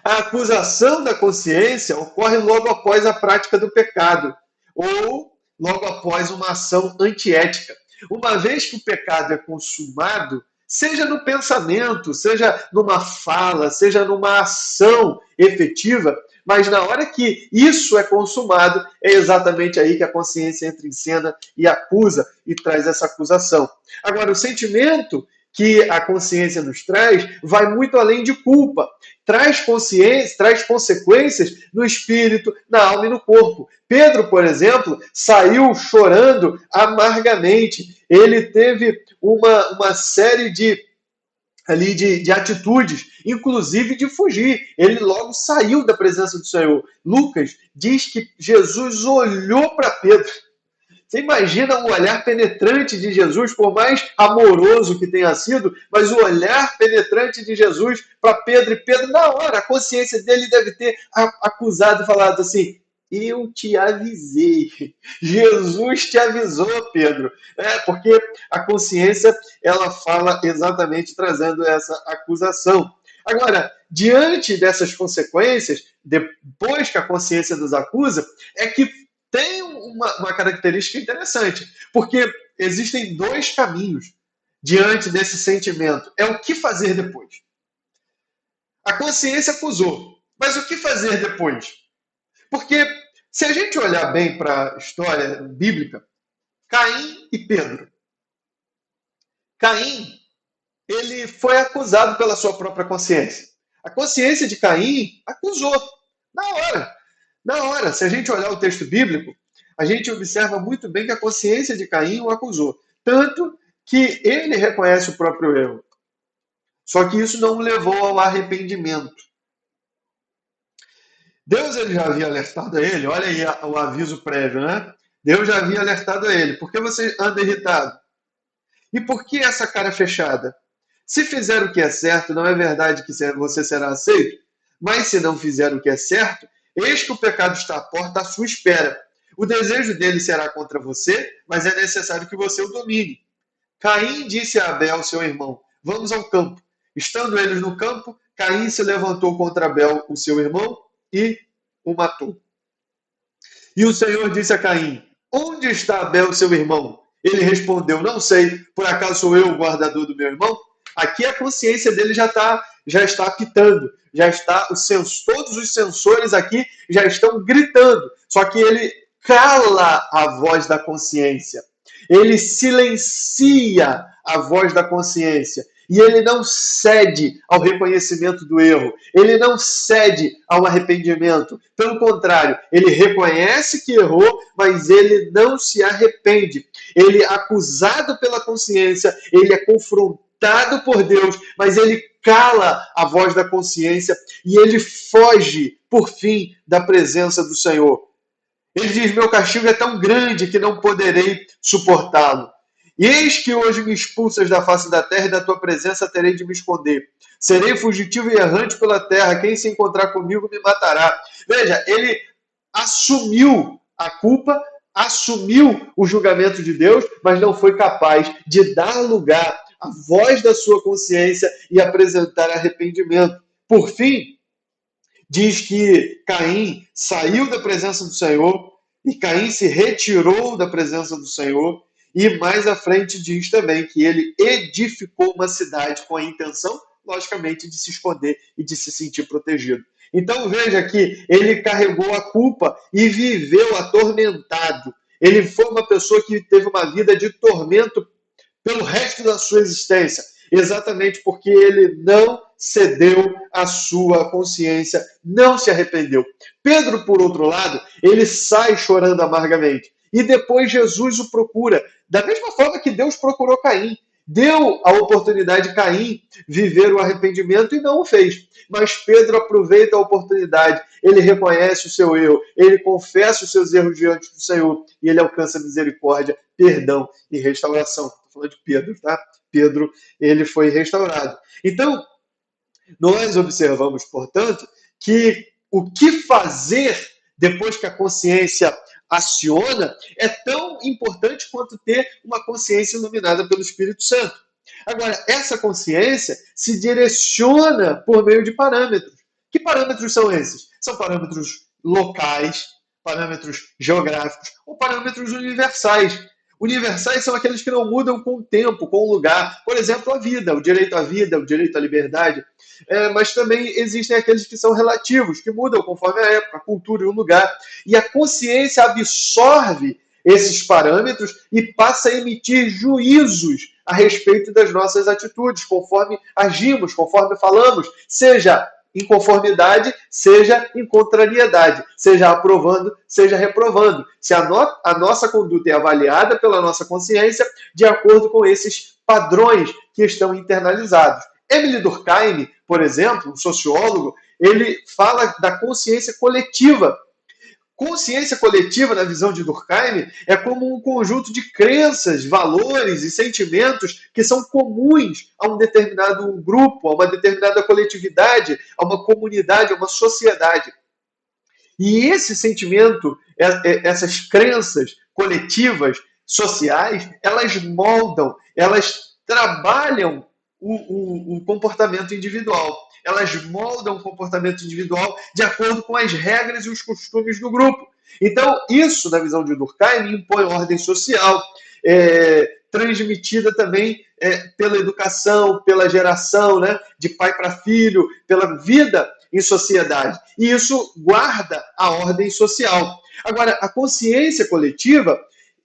A acusação da consciência ocorre logo após a prática do pecado, ou logo após uma ação antiética. Uma vez que o pecado é consumado, seja no pensamento, seja numa fala, seja numa ação efetiva, mas na hora que isso é consumado, é exatamente aí que a consciência entra em cena e acusa e traz essa acusação. Agora, o sentimento que a consciência nos traz vai muito além de culpa. Traz consciência, traz consequências no espírito, na alma e no corpo. Pedro, por exemplo, saiu chorando amargamente. Ele teve uma série de atitudes, inclusive de fugir. Ele logo saiu da presença do Senhor. Lucas diz que Jesus olhou para Pedro. Você imagina o olhar penetrante de Jesus, por mais amoroso que tenha sido, mas o olhar penetrante de Jesus para Pedro, e Pedro, na hora, a consciência dele deve ter acusado e falado assim: eu te avisei. Jesus te avisou, Pedro. Porque a consciência, ela fala exatamente trazendo essa acusação. Agora, diante dessas consequências, depois que a consciência nos acusa, é que tem uma característica interessante, porque existem dois caminhos diante desse sentimento. É o que fazer depois. A consciência acusou, mas o que fazer depois? Porque se a gente olhar bem para a história bíblica, Caim e Pedro. Caim, ele foi acusado pela sua própria consciência. A consciência de Caim acusou, na hora. Na hora, se a gente olhar o texto bíblico, a gente observa muito bem que a consciência de Caim o acusou. Tanto que ele reconhece o próprio erro. Só que isso não o levou ao arrependimento. Deus ele já havia alertado a ele, olha aí o aviso prévio, né? Deus já havia alertado a ele. Por que você anda irritado? E por que essa cara fechada? Se fizer o que é certo, não é verdade que você será aceito? Mas se não fizer o que é certo, eis que o pecado está à porta à sua espera. O desejo dele será contra você, mas é necessário que você o domine. Caim disse a Abel, seu irmão: vamos ao campo. Estando eles no campo, Caim se levantou contra Abel, o seu irmão, e o matou. E o Senhor disse a Caim: onde está Abel, seu irmão? Ele respondeu: não sei, por acaso sou eu o guardador do meu irmão? Aqui a consciência dele já está apitando, já está todos os sensores aqui já estão gritando. Só que ele cala a voz da consciência. Ele silencia a voz da consciência. E ele não cede ao reconhecimento do erro. Ele não cede ao arrependimento. Pelo contrário, ele reconhece que errou, mas ele não se arrepende. Ele é acusado pela consciência, ele é confrontado por Deus, mas ele cala a voz da consciência e ele foge, por fim, da presença do Senhor. Ele diz: meu castigo é tão grande que não poderei suportá-lo. E eis que hoje me expulsas da face da terra e da tua presença terei de me esconder. Serei fugitivo e errante pela terra. Quem se encontrar comigo me matará. Veja, ele assumiu a culpa, assumiu o julgamento de Deus, mas não foi capaz de dar lugar à voz da sua consciência e apresentar arrependimento. Por fim, diz que Caim saiu da presença do Senhor e Caim se retirou da presença do Senhor. E mais à frente diz também que ele edificou uma cidade com a intenção, logicamente, de se esconder e de se sentir protegido. Então veja que ele carregou a culpa e viveu atormentado. Ele foi uma pessoa que teve uma vida de tormento pelo resto da sua existência, exatamente porque ele não cedeu à sua consciência, não se arrependeu. Pedro, por outro lado, ele sai chorando amargamente. E depois Jesus o procura, da mesma forma que Deus procurou Caim. Deu a oportunidade de Caim viver o arrependimento e não o fez. Mas Pedro aproveita a oportunidade, ele reconhece o seu erro, ele confessa os seus erros diante do Senhor e ele alcança misericórdia, perdão e restauração. Estou falando de Pedro, tá? Pedro, ele foi restaurado. Então, nós observamos, portanto, que o que fazer depois que a consciência aciona é tão importante quanto ter uma consciência iluminada pelo Espírito Santo. Agora, essa consciência se direciona por meio de parâmetros. Que parâmetros são esses? São parâmetros locais, parâmetros geográficos ou parâmetros universais. Universais são aqueles que não mudam com o tempo, com o lugar. Por exemplo, a vida, o direito à vida, o direito à liberdade. Mas também existem aqueles que são relativos, que mudam conforme a época, a cultura e o lugar. E a consciência absorve esses parâmetros e passa a emitir juízos a respeito das nossas atitudes, conforme agimos, conforme falamos, seja em conformidade, seja em contrariedade, seja aprovando, seja reprovando. Se a nossa conduta é avaliada pela nossa consciência de acordo com esses padrões que estão internalizados. Emile Durkheim, por exemplo, um sociólogo, ele fala da consciência coletiva. Consciência coletiva, na visão de Durkheim, é como um conjunto de crenças, valores e sentimentos que são comuns a um determinado grupo, a uma determinada coletividade, a uma comunidade, a uma sociedade. E esse sentimento, essas crenças coletivas, sociais, elas moldam, elas trabalham o comportamento individual. Elas moldam o comportamento individual de acordo com as regras e os costumes do grupo. Então, isso, na visão de Durkheim, impõe ordem social, transmitida também pela educação, pela geração, né, de pai para filho, pela vida em sociedade. E isso guarda a ordem social. Agora, a consciência coletiva,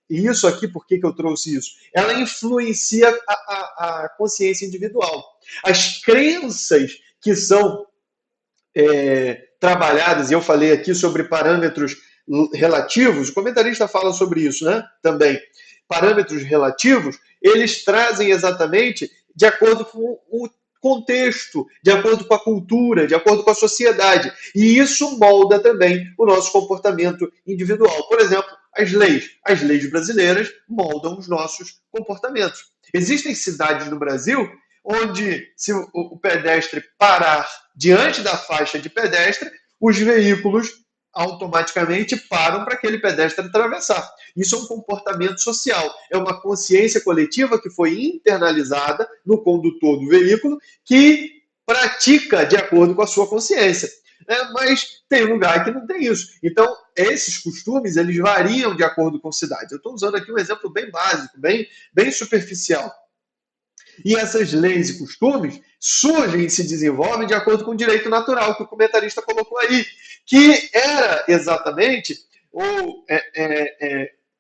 e isso aqui, por que eu trouxe isso? Ela influencia a consciência individual. As crenças que são trabalhadas, e eu falei aqui sobre parâmetros relativos, o comentarista fala sobre isso, né? Também. Parâmetros relativos, eles trazem exatamente de acordo com o contexto, de acordo com a cultura, de acordo com a sociedade. E isso molda também o nosso comportamento individual. Por exemplo, as leis brasileiras moldam os nossos comportamentos. Existem cidades no Brasil onde, se o pedestre parar diante da faixa de pedestre, os veículos automaticamente param para aquele pedestre atravessar. Isso é um comportamento social, é uma consciência coletiva que foi internalizada no condutor do veículo, que pratica de acordo com a sua consciência. Mas tem lugar que não tem isso. Então, esses costumes, eles variam de acordo com a cidade. Eu estou usando aqui um exemplo bem básico, bem superficial. E essas leis e costumes surgem e se desenvolvem de acordo com o direito natural que o comentarista colocou aí, que era exatamente ou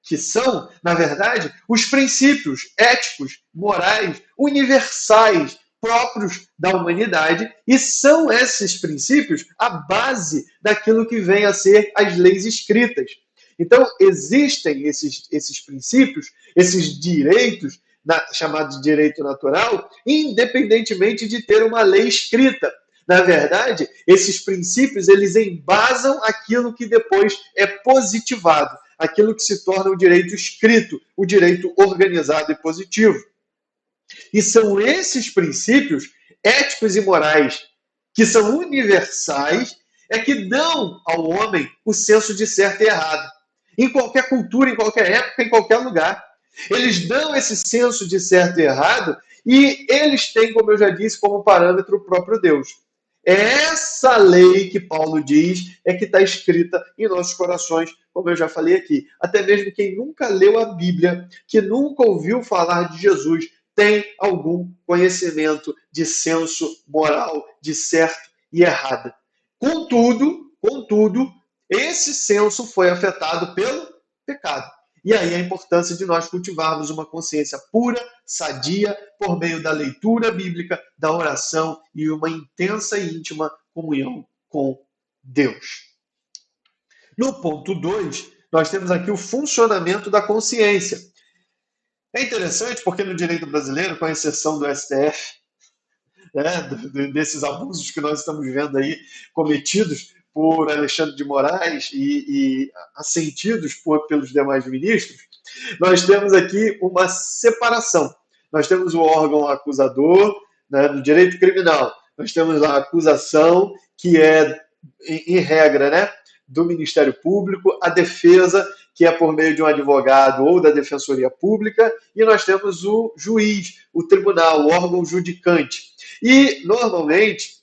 que são, na verdade, os princípios éticos, morais, universais, próprios da humanidade, e são esses princípios a base daquilo que vem a ser as leis escritas. Então, existem esses princípios, esses direitos, chamados de direito natural, independentemente de ter uma lei escrita. Na verdade, esses princípios, eles embasam aquilo que depois é positivado, aquilo que se torna o direito escrito, o direito organizado e positivo. E são esses princípios éticos e morais, que são universais, que dão ao homem o senso de certo e errado. Em qualquer cultura, em qualquer época, em qualquer lugar. Eles dão esse senso de certo e errado e eles têm, como eu já disse, como parâmetro o próprio Deus. É essa lei que Paulo diz que está escrita em nossos corações, como eu já falei aqui. Até mesmo quem nunca leu a Bíblia, que nunca ouviu falar de Jesus, tem algum conhecimento de senso moral, de certo e errado. Contudo, esse senso foi afetado pelo pecado. E aí a importância de nós cultivarmos uma consciência pura, sadia, por meio da leitura bíblica, da oração e uma intensa e íntima comunhão com Deus. No ponto 2, nós temos aqui o funcionamento da consciência. É interessante porque no direito brasileiro, com exceção do STF, desses abusos que nós estamos vendo aí cometidos por Alexandre de Moraes e assentidos pelos demais ministros, nós temos aqui uma separação. Nós temos o órgão acusador, né, no direito criminal. Nós temos lá a acusação, que é, em regra, né, do Ministério Público, a defesa, que é por meio de um advogado ou da Defensoria Pública, e nós temos o juiz, o tribunal, o órgão judicante. E, normalmente,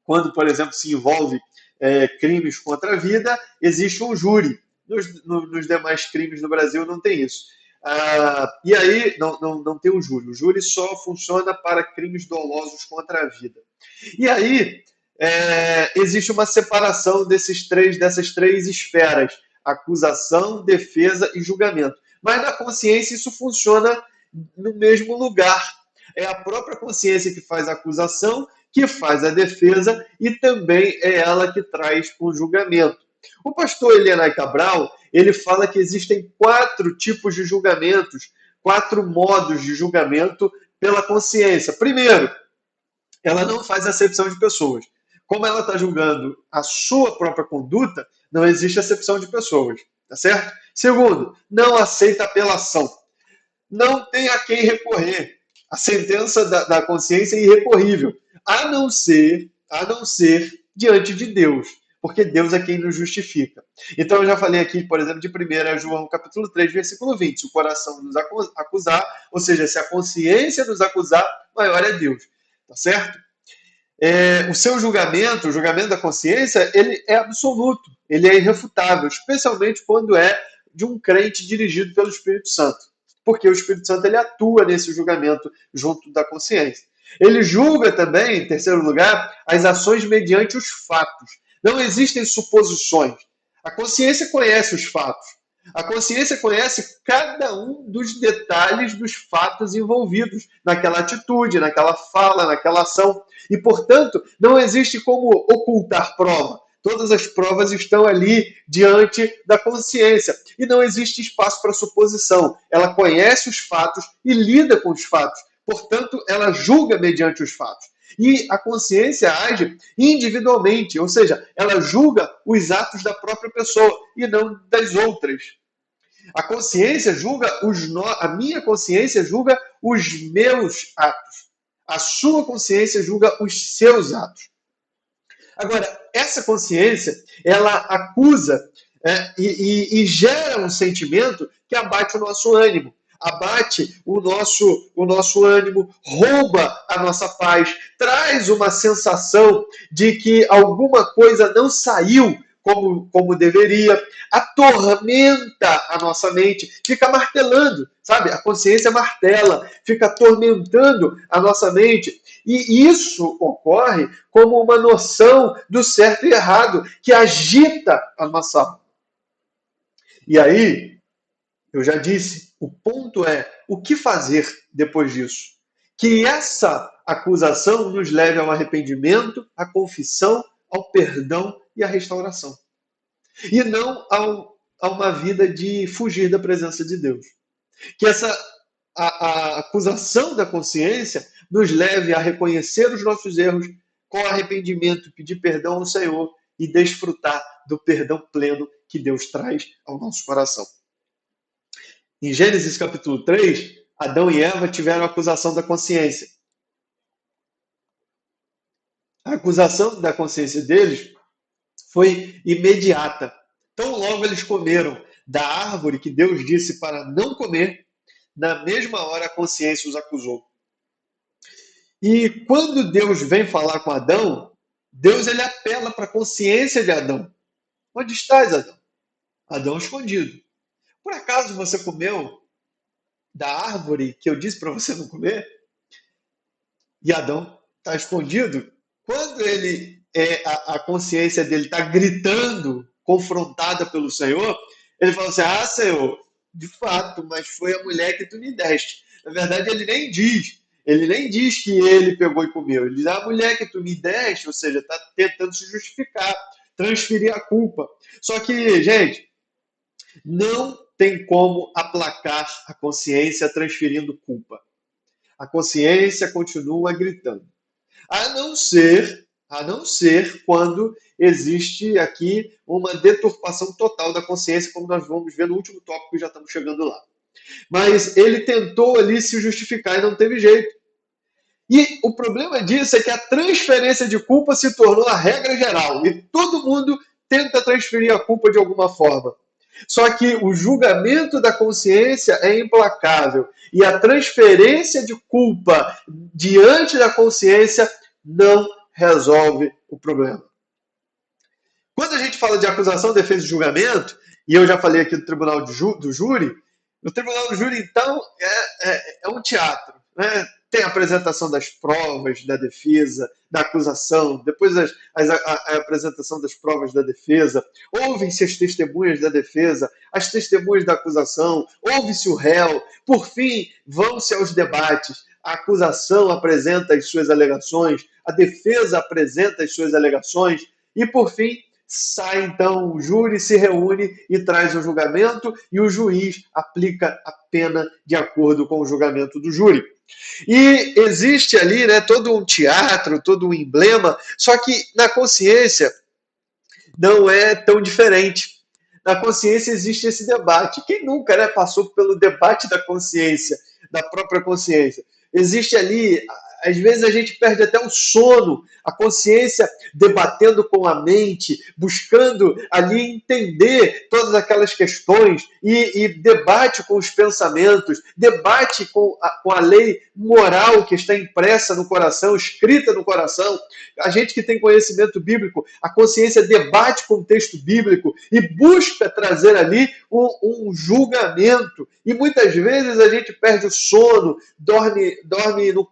quando, por exemplo, se envolve crimes contra a vida, existe um júri. Nos demais crimes no Brasil não tem isso. E aí não tem o júri. O júri só funciona para crimes dolosos contra a vida. E aí existe uma separação dessas três esferas: acusação, defesa e julgamento. Mas na consciência isso funciona no mesmo lugar. É a própria consciência que faz a acusação, que faz a defesa e também é ela que traz o julgamento. O pastor Elianai Cabral, ele fala que existem 4 tipos de julgamentos, 4 modos de julgamento pela consciência. Primeiro, ela não faz acepção de pessoas. Como ela está julgando a sua própria conduta, não existe acepção de pessoas, tá certo? Segundo, não aceita apelação. Não tem a quem recorrer. A sentença da consciência é irrecorrível, a não ser diante de Deus, porque Deus é quem nos justifica. Então eu já falei aqui, por exemplo, de 1 João capítulo 3, versículo 20, se o coração nos acusar, ou seja, se a consciência nos acusar, maior é Deus, tá certo? O seu julgamento, o julgamento da consciência, ele é absoluto, ele é irrefutável, especialmente quando é de um crente dirigido pelo Espírito Santo. Porque o Espírito Santo ele atua nesse julgamento junto da consciência. Ele julga também, em terceiro lugar, as ações mediante os fatos. Não existem suposições. A consciência conhece os fatos. A consciência conhece cada um dos detalhes dos fatos envolvidos naquela atitude, naquela fala, naquela ação. E, portanto, não existe como ocultar prova. Todas as provas estão ali diante da consciência. E não existe espaço para suposição. Ela conhece os fatos e lida com os fatos. Portanto, ela julga mediante os fatos. E a consciência age individualmente, ou seja, ela julga os atos da própria pessoa e não das outras. A consciência julga a minha consciência julga os meus atos. A sua consciência julga os seus atos. Agora, essa consciência, ela acusa e gera um sentimento que abate o nosso ânimo. Abate o nosso ânimo, rouba a nossa paz, traz uma sensação de que alguma coisa não saiu como deveria, atormenta a nossa mente, fica martelando, sabe? A consciência martela, fica atormentando a nossa mente. E isso ocorre como uma noção do certo e errado, que agita a nossa alma. E aí, eu já disse, o ponto é o que fazer depois disso. Que essa acusação nos leve ao arrependimento, à confissão, ao perdão e à restauração. E não a uma vida de fugir da presença de Deus. Que a acusação da consciência nos leve a reconhecer os nossos erros com arrependimento, pedir perdão ao Senhor e desfrutar do perdão pleno que Deus traz ao nosso coração. Em Gênesis capítulo 3, Adão e Eva tiveram a acusação da consciência. A acusação da consciência deles foi imediata. Tão logo eles comeram da árvore que Deus disse para não comer, na mesma hora a consciência os acusou. E quando Deus vem falar com Adão, Deus ele apela para a consciência de Adão. Onde estás, Adão? Adão escondido. Por acaso você comeu da árvore que eu disse para você não comer? E Adão está escondido. Quando a consciência dele está gritando, confrontada pelo Senhor, ele fala assim: ah, Senhor, de fato, mas foi a mulher que tu me deste. Na verdade, ele nem diz que ele pegou e comeu. Ele diz: a mulher que tu me deste, ou seja, está tentando se justificar, transferir a culpa. Só que, gente, não tem como aplacar a consciência transferindo culpa. A consciência continua gritando. A não ser quando existe aqui uma deturpação total da consciência, como nós vamos ver no último tópico, e já estamos chegando lá. Mas ele tentou ali se justificar e não teve jeito. E o problema disso é que a transferência de culpa se tornou a regra geral. E todo mundo tenta transferir a culpa de alguma forma. Só que o julgamento da consciência é implacável. E a transferência de culpa diante da consciência não resolve o problema. Quando a gente fala de acusação, defesa e julgamento, e eu já falei aqui do tribunal do júri, no tribunal do júri, então, é um teatro. Né? Tem a apresentação das provas da defesa, da acusação, depois a apresentação das provas da defesa, ouvem-se as testemunhas da defesa, as testemunhas da acusação, ouve-se o réu, por fim, vão-se aos debates. A acusação apresenta as suas alegações, a defesa apresenta as suas alegações, e por fim, sai então o júri, se reúne e traz o julgamento, e o juiz aplica a pena de acordo com o julgamento do júri. E existe ali, né, todo um teatro, todo um emblema, só que na consciência não é tão diferente. Na consciência existe esse debate. Quem nunca, né, passou pelo debate da consciência, da própria consciência? Existe ali, às vezes a gente perde até o sono, a consciência debatendo com a mente, buscando ali entender todas aquelas questões e debate com os pensamentos, debate com a lei moral que está impressa no coração, escrita no coração. A gente que tem conhecimento bíblico, a consciência debate com o texto bíblico e busca trazer ali um julgamento. E muitas vezes a gente perde o sono,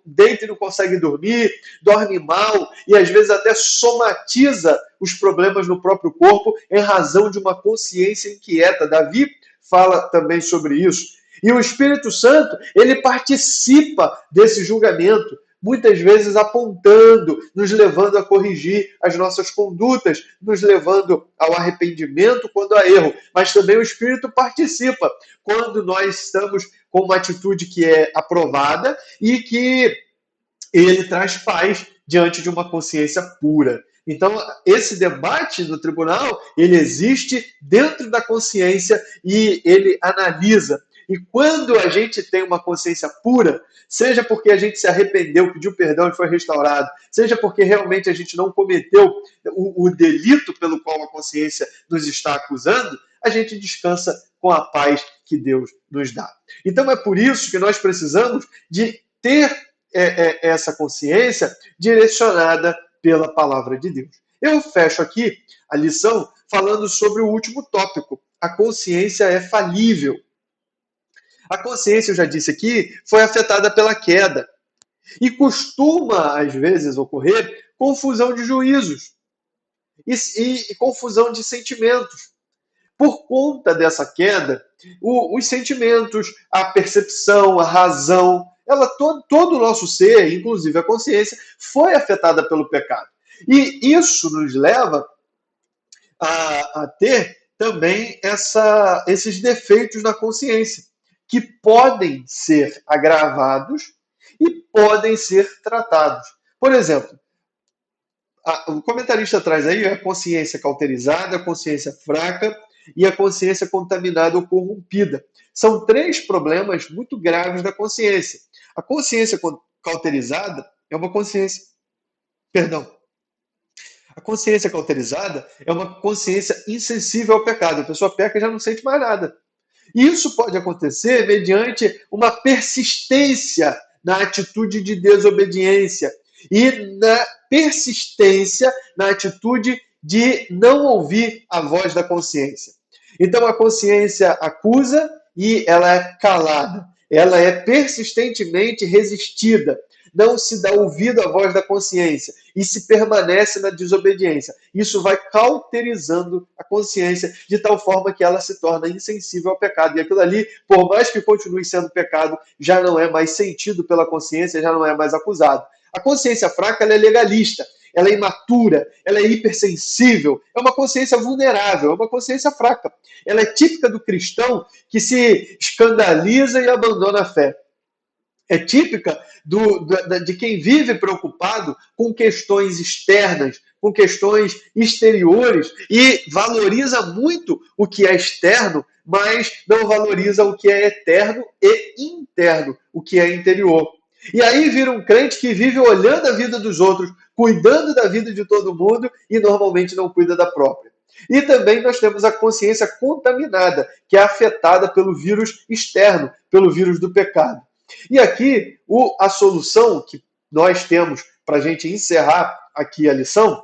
deita e não consegue dormir, dorme mal e às vezes até somatiza os problemas no próprio corpo em razão de uma consciência inquieta. Davi fala também sobre isso. E o Espírito Santo, ele participa desse julgamento, muitas vezes apontando, nos levando a corrigir as nossas condutas, nos levando ao arrependimento quando há erro. Mas também o Espírito participa quando nós estamos com uma atitude que é aprovada e que ele traz paz diante de uma consciência pura. Então, esse debate no tribunal, ele existe dentro da consciência e ele analisa. E quando a gente tem uma consciência pura, seja porque a gente se arrependeu, pediu perdão e foi restaurado, seja porque realmente a gente não cometeu o delito pelo qual a consciência nos está acusando, a gente descansa com a paz que Deus nos dá. Então é por isso que nós precisamos de ter essa consciência direcionada pela palavra de Deus. Eu fecho aqui a lição falando sobre o último tópico. A consciência é falível. A consciência, eu já disse aqui, foi afetada pela queda. E costuma, às vezes, ocorrer confusão de juízos e confusão de sentimentos. por conta dessa queda, os sentimentos, a percepção, a razão, todo o nosso ser, inclusive a consciência, foi afetada pelo pecado. E isso nos leva a ter também esses defeitos na consciência, que podem ser agravados e podem ser tratados. Por exemplo, o comentarista traz aí a consciência cauterizada, a consciência fraca e a consciência contaminada ou corrompida. São três problemas muito graves da consciência. A consciência cauterizada é uma consciência, perdão, a consciência cauterizada é uma consciência insensível ao pecado. A pessoa peca e já não sente mais nada. E isso pode acontecer mediante uma persistência na atitude de desobediência e na persistência na atitude de não ouvir a voz da consciência. Então a consciência acusa e ela é calada. Ela é persistentemente resistida. Não se dá ouvido à voz da consciência e se permanece na desobediência. Isso vai cauterizando a consciência de tal forma que ela se torna insensível ao pecado. E aquilo ali, por mais que continue sendo pecado, já não é mais sentido pela consciência, já não é mais acusado. A consciência fraca ela é legalista, ela é imatura, ela é hipersensível, é uma consciência vulnerável, é uma consciência fraca. Ela é típica do cristão que se escandaliza e abandona a fé. É típica de quem vive preocupado com questões externas, com questões exteriores e valoriza muito o que é externo, mas não valoriza o que é eterno e interno, o que é interior. E aí vira um crente que vive olhando a vida dos outros, cuidando da vida de todo mundo e normalmente não cuida da própria. E também nós temos a consciência contaminada, que é afetada pelo vírus externo, pelo vírus do pecado. E aqui, a solução que nós temos para a gente encerrar aqui a lição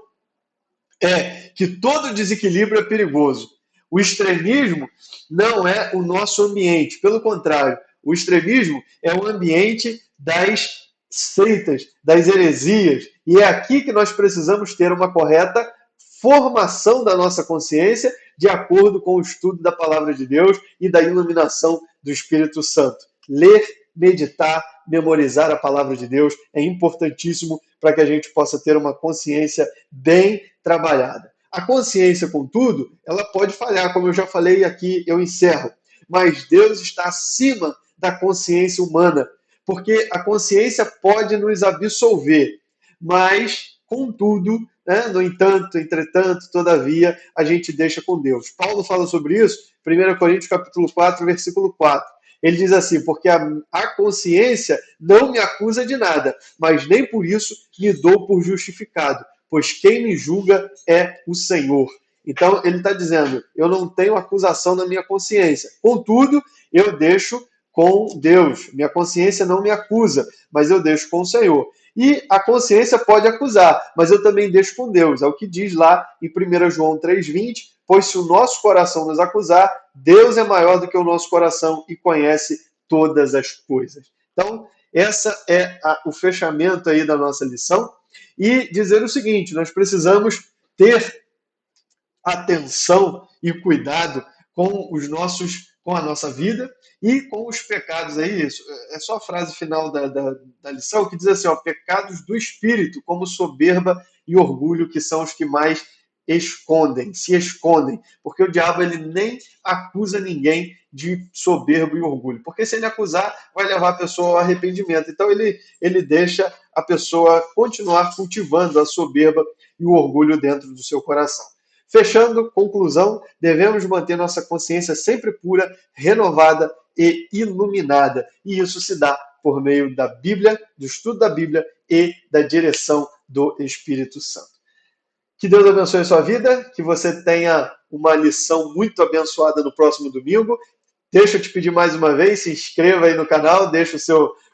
é que todo desequilíbrio é perigoso. O extremismo não é o nosso ambiente, pelo contrário, o extremismo é o ambiente das seitas, das heresias, e é aqui que nós precisamos ter uma correta formação da nossa consciência de acordo com o estudo da palavra de Deus e da iluminação do Espírito Santo. Ler, meditar, memorizar a palavra de Deus é importantíssimo para que a gente possa ter uma consciência bem trabalhada. A consciência, contudo, ela pode falhar, como eu já falei aqui, eu encerro. Mas Deus está acima da consciência humana, porque a consciência pode nos absolver, mas, contudo, né, no entanto, entretanto, todavia, a gente deixa com Deus. Paulo fala sobre isso, 1 Coríntios capítulo 4, versículo 4. Ele diz assim, porque a consciência não me acusa de nada, mas nem por isso me dou por justificado, pois quem me julga é o Senhor. Então, ele está dizendo, eu não tenho acusação na minha consciência. Contudo, eu deixo com Deus. Minha consciência não me acusa, mas eu deixo com o Senhor. E a consciência pode acusar, mas eu também deixo com Deus. É o que diz lá em 1 João 3,20, pois se o nosso coração nos acusar, Deus é maior do que o nosso coração e conhece todas as coisas. Então, essa é o fechamento aí da nossa lição. E dizer o seguinte, nós precisamos ter atenção e cuidado com a nossa vida e com os pecados aí. Isso é só a frase final da lição que diz assim, ó, pecados do espírito, como soberba e orgulho, que são os que mais se escondem, porque o diabo ele nem acusa ninguém de soberbo e orgulho, porque se ele acusar, vai levar a pessoa ao arrependimento. Então ele deixa a pessoa continuar cultivando a soberba e o orgulho dentro do seu coração. Fechando, conclusão, devemos manter nossa consciência sempre pura, renovada e iluminada. E isso se dá por meio da Bíblia, do estudo da Bíblia e da direção do Espírito Santo. Que Deus abençoe a sua vida, que você tenha uma lição muito abençoada no próximo domingo. Deixa eu te pedir mais uma vez, se inscreva aí no canal, deixa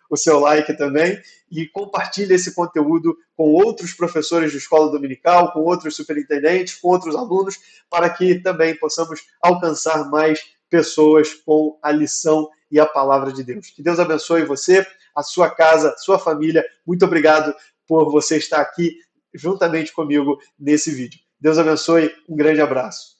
o seu like também e compartilhe esse conteúdo com outros professores de escola dominical, com outros superintendentes, com outros alunos, para que também possamos alcançar mais pessoas com a lição e a palavra de Deus. Que Deus abençoe você, a sua casa, a sua família. Muito obrigado por você estar aqui juntamente comigo nesse vídeo. Deus abençoe, um grande abraço.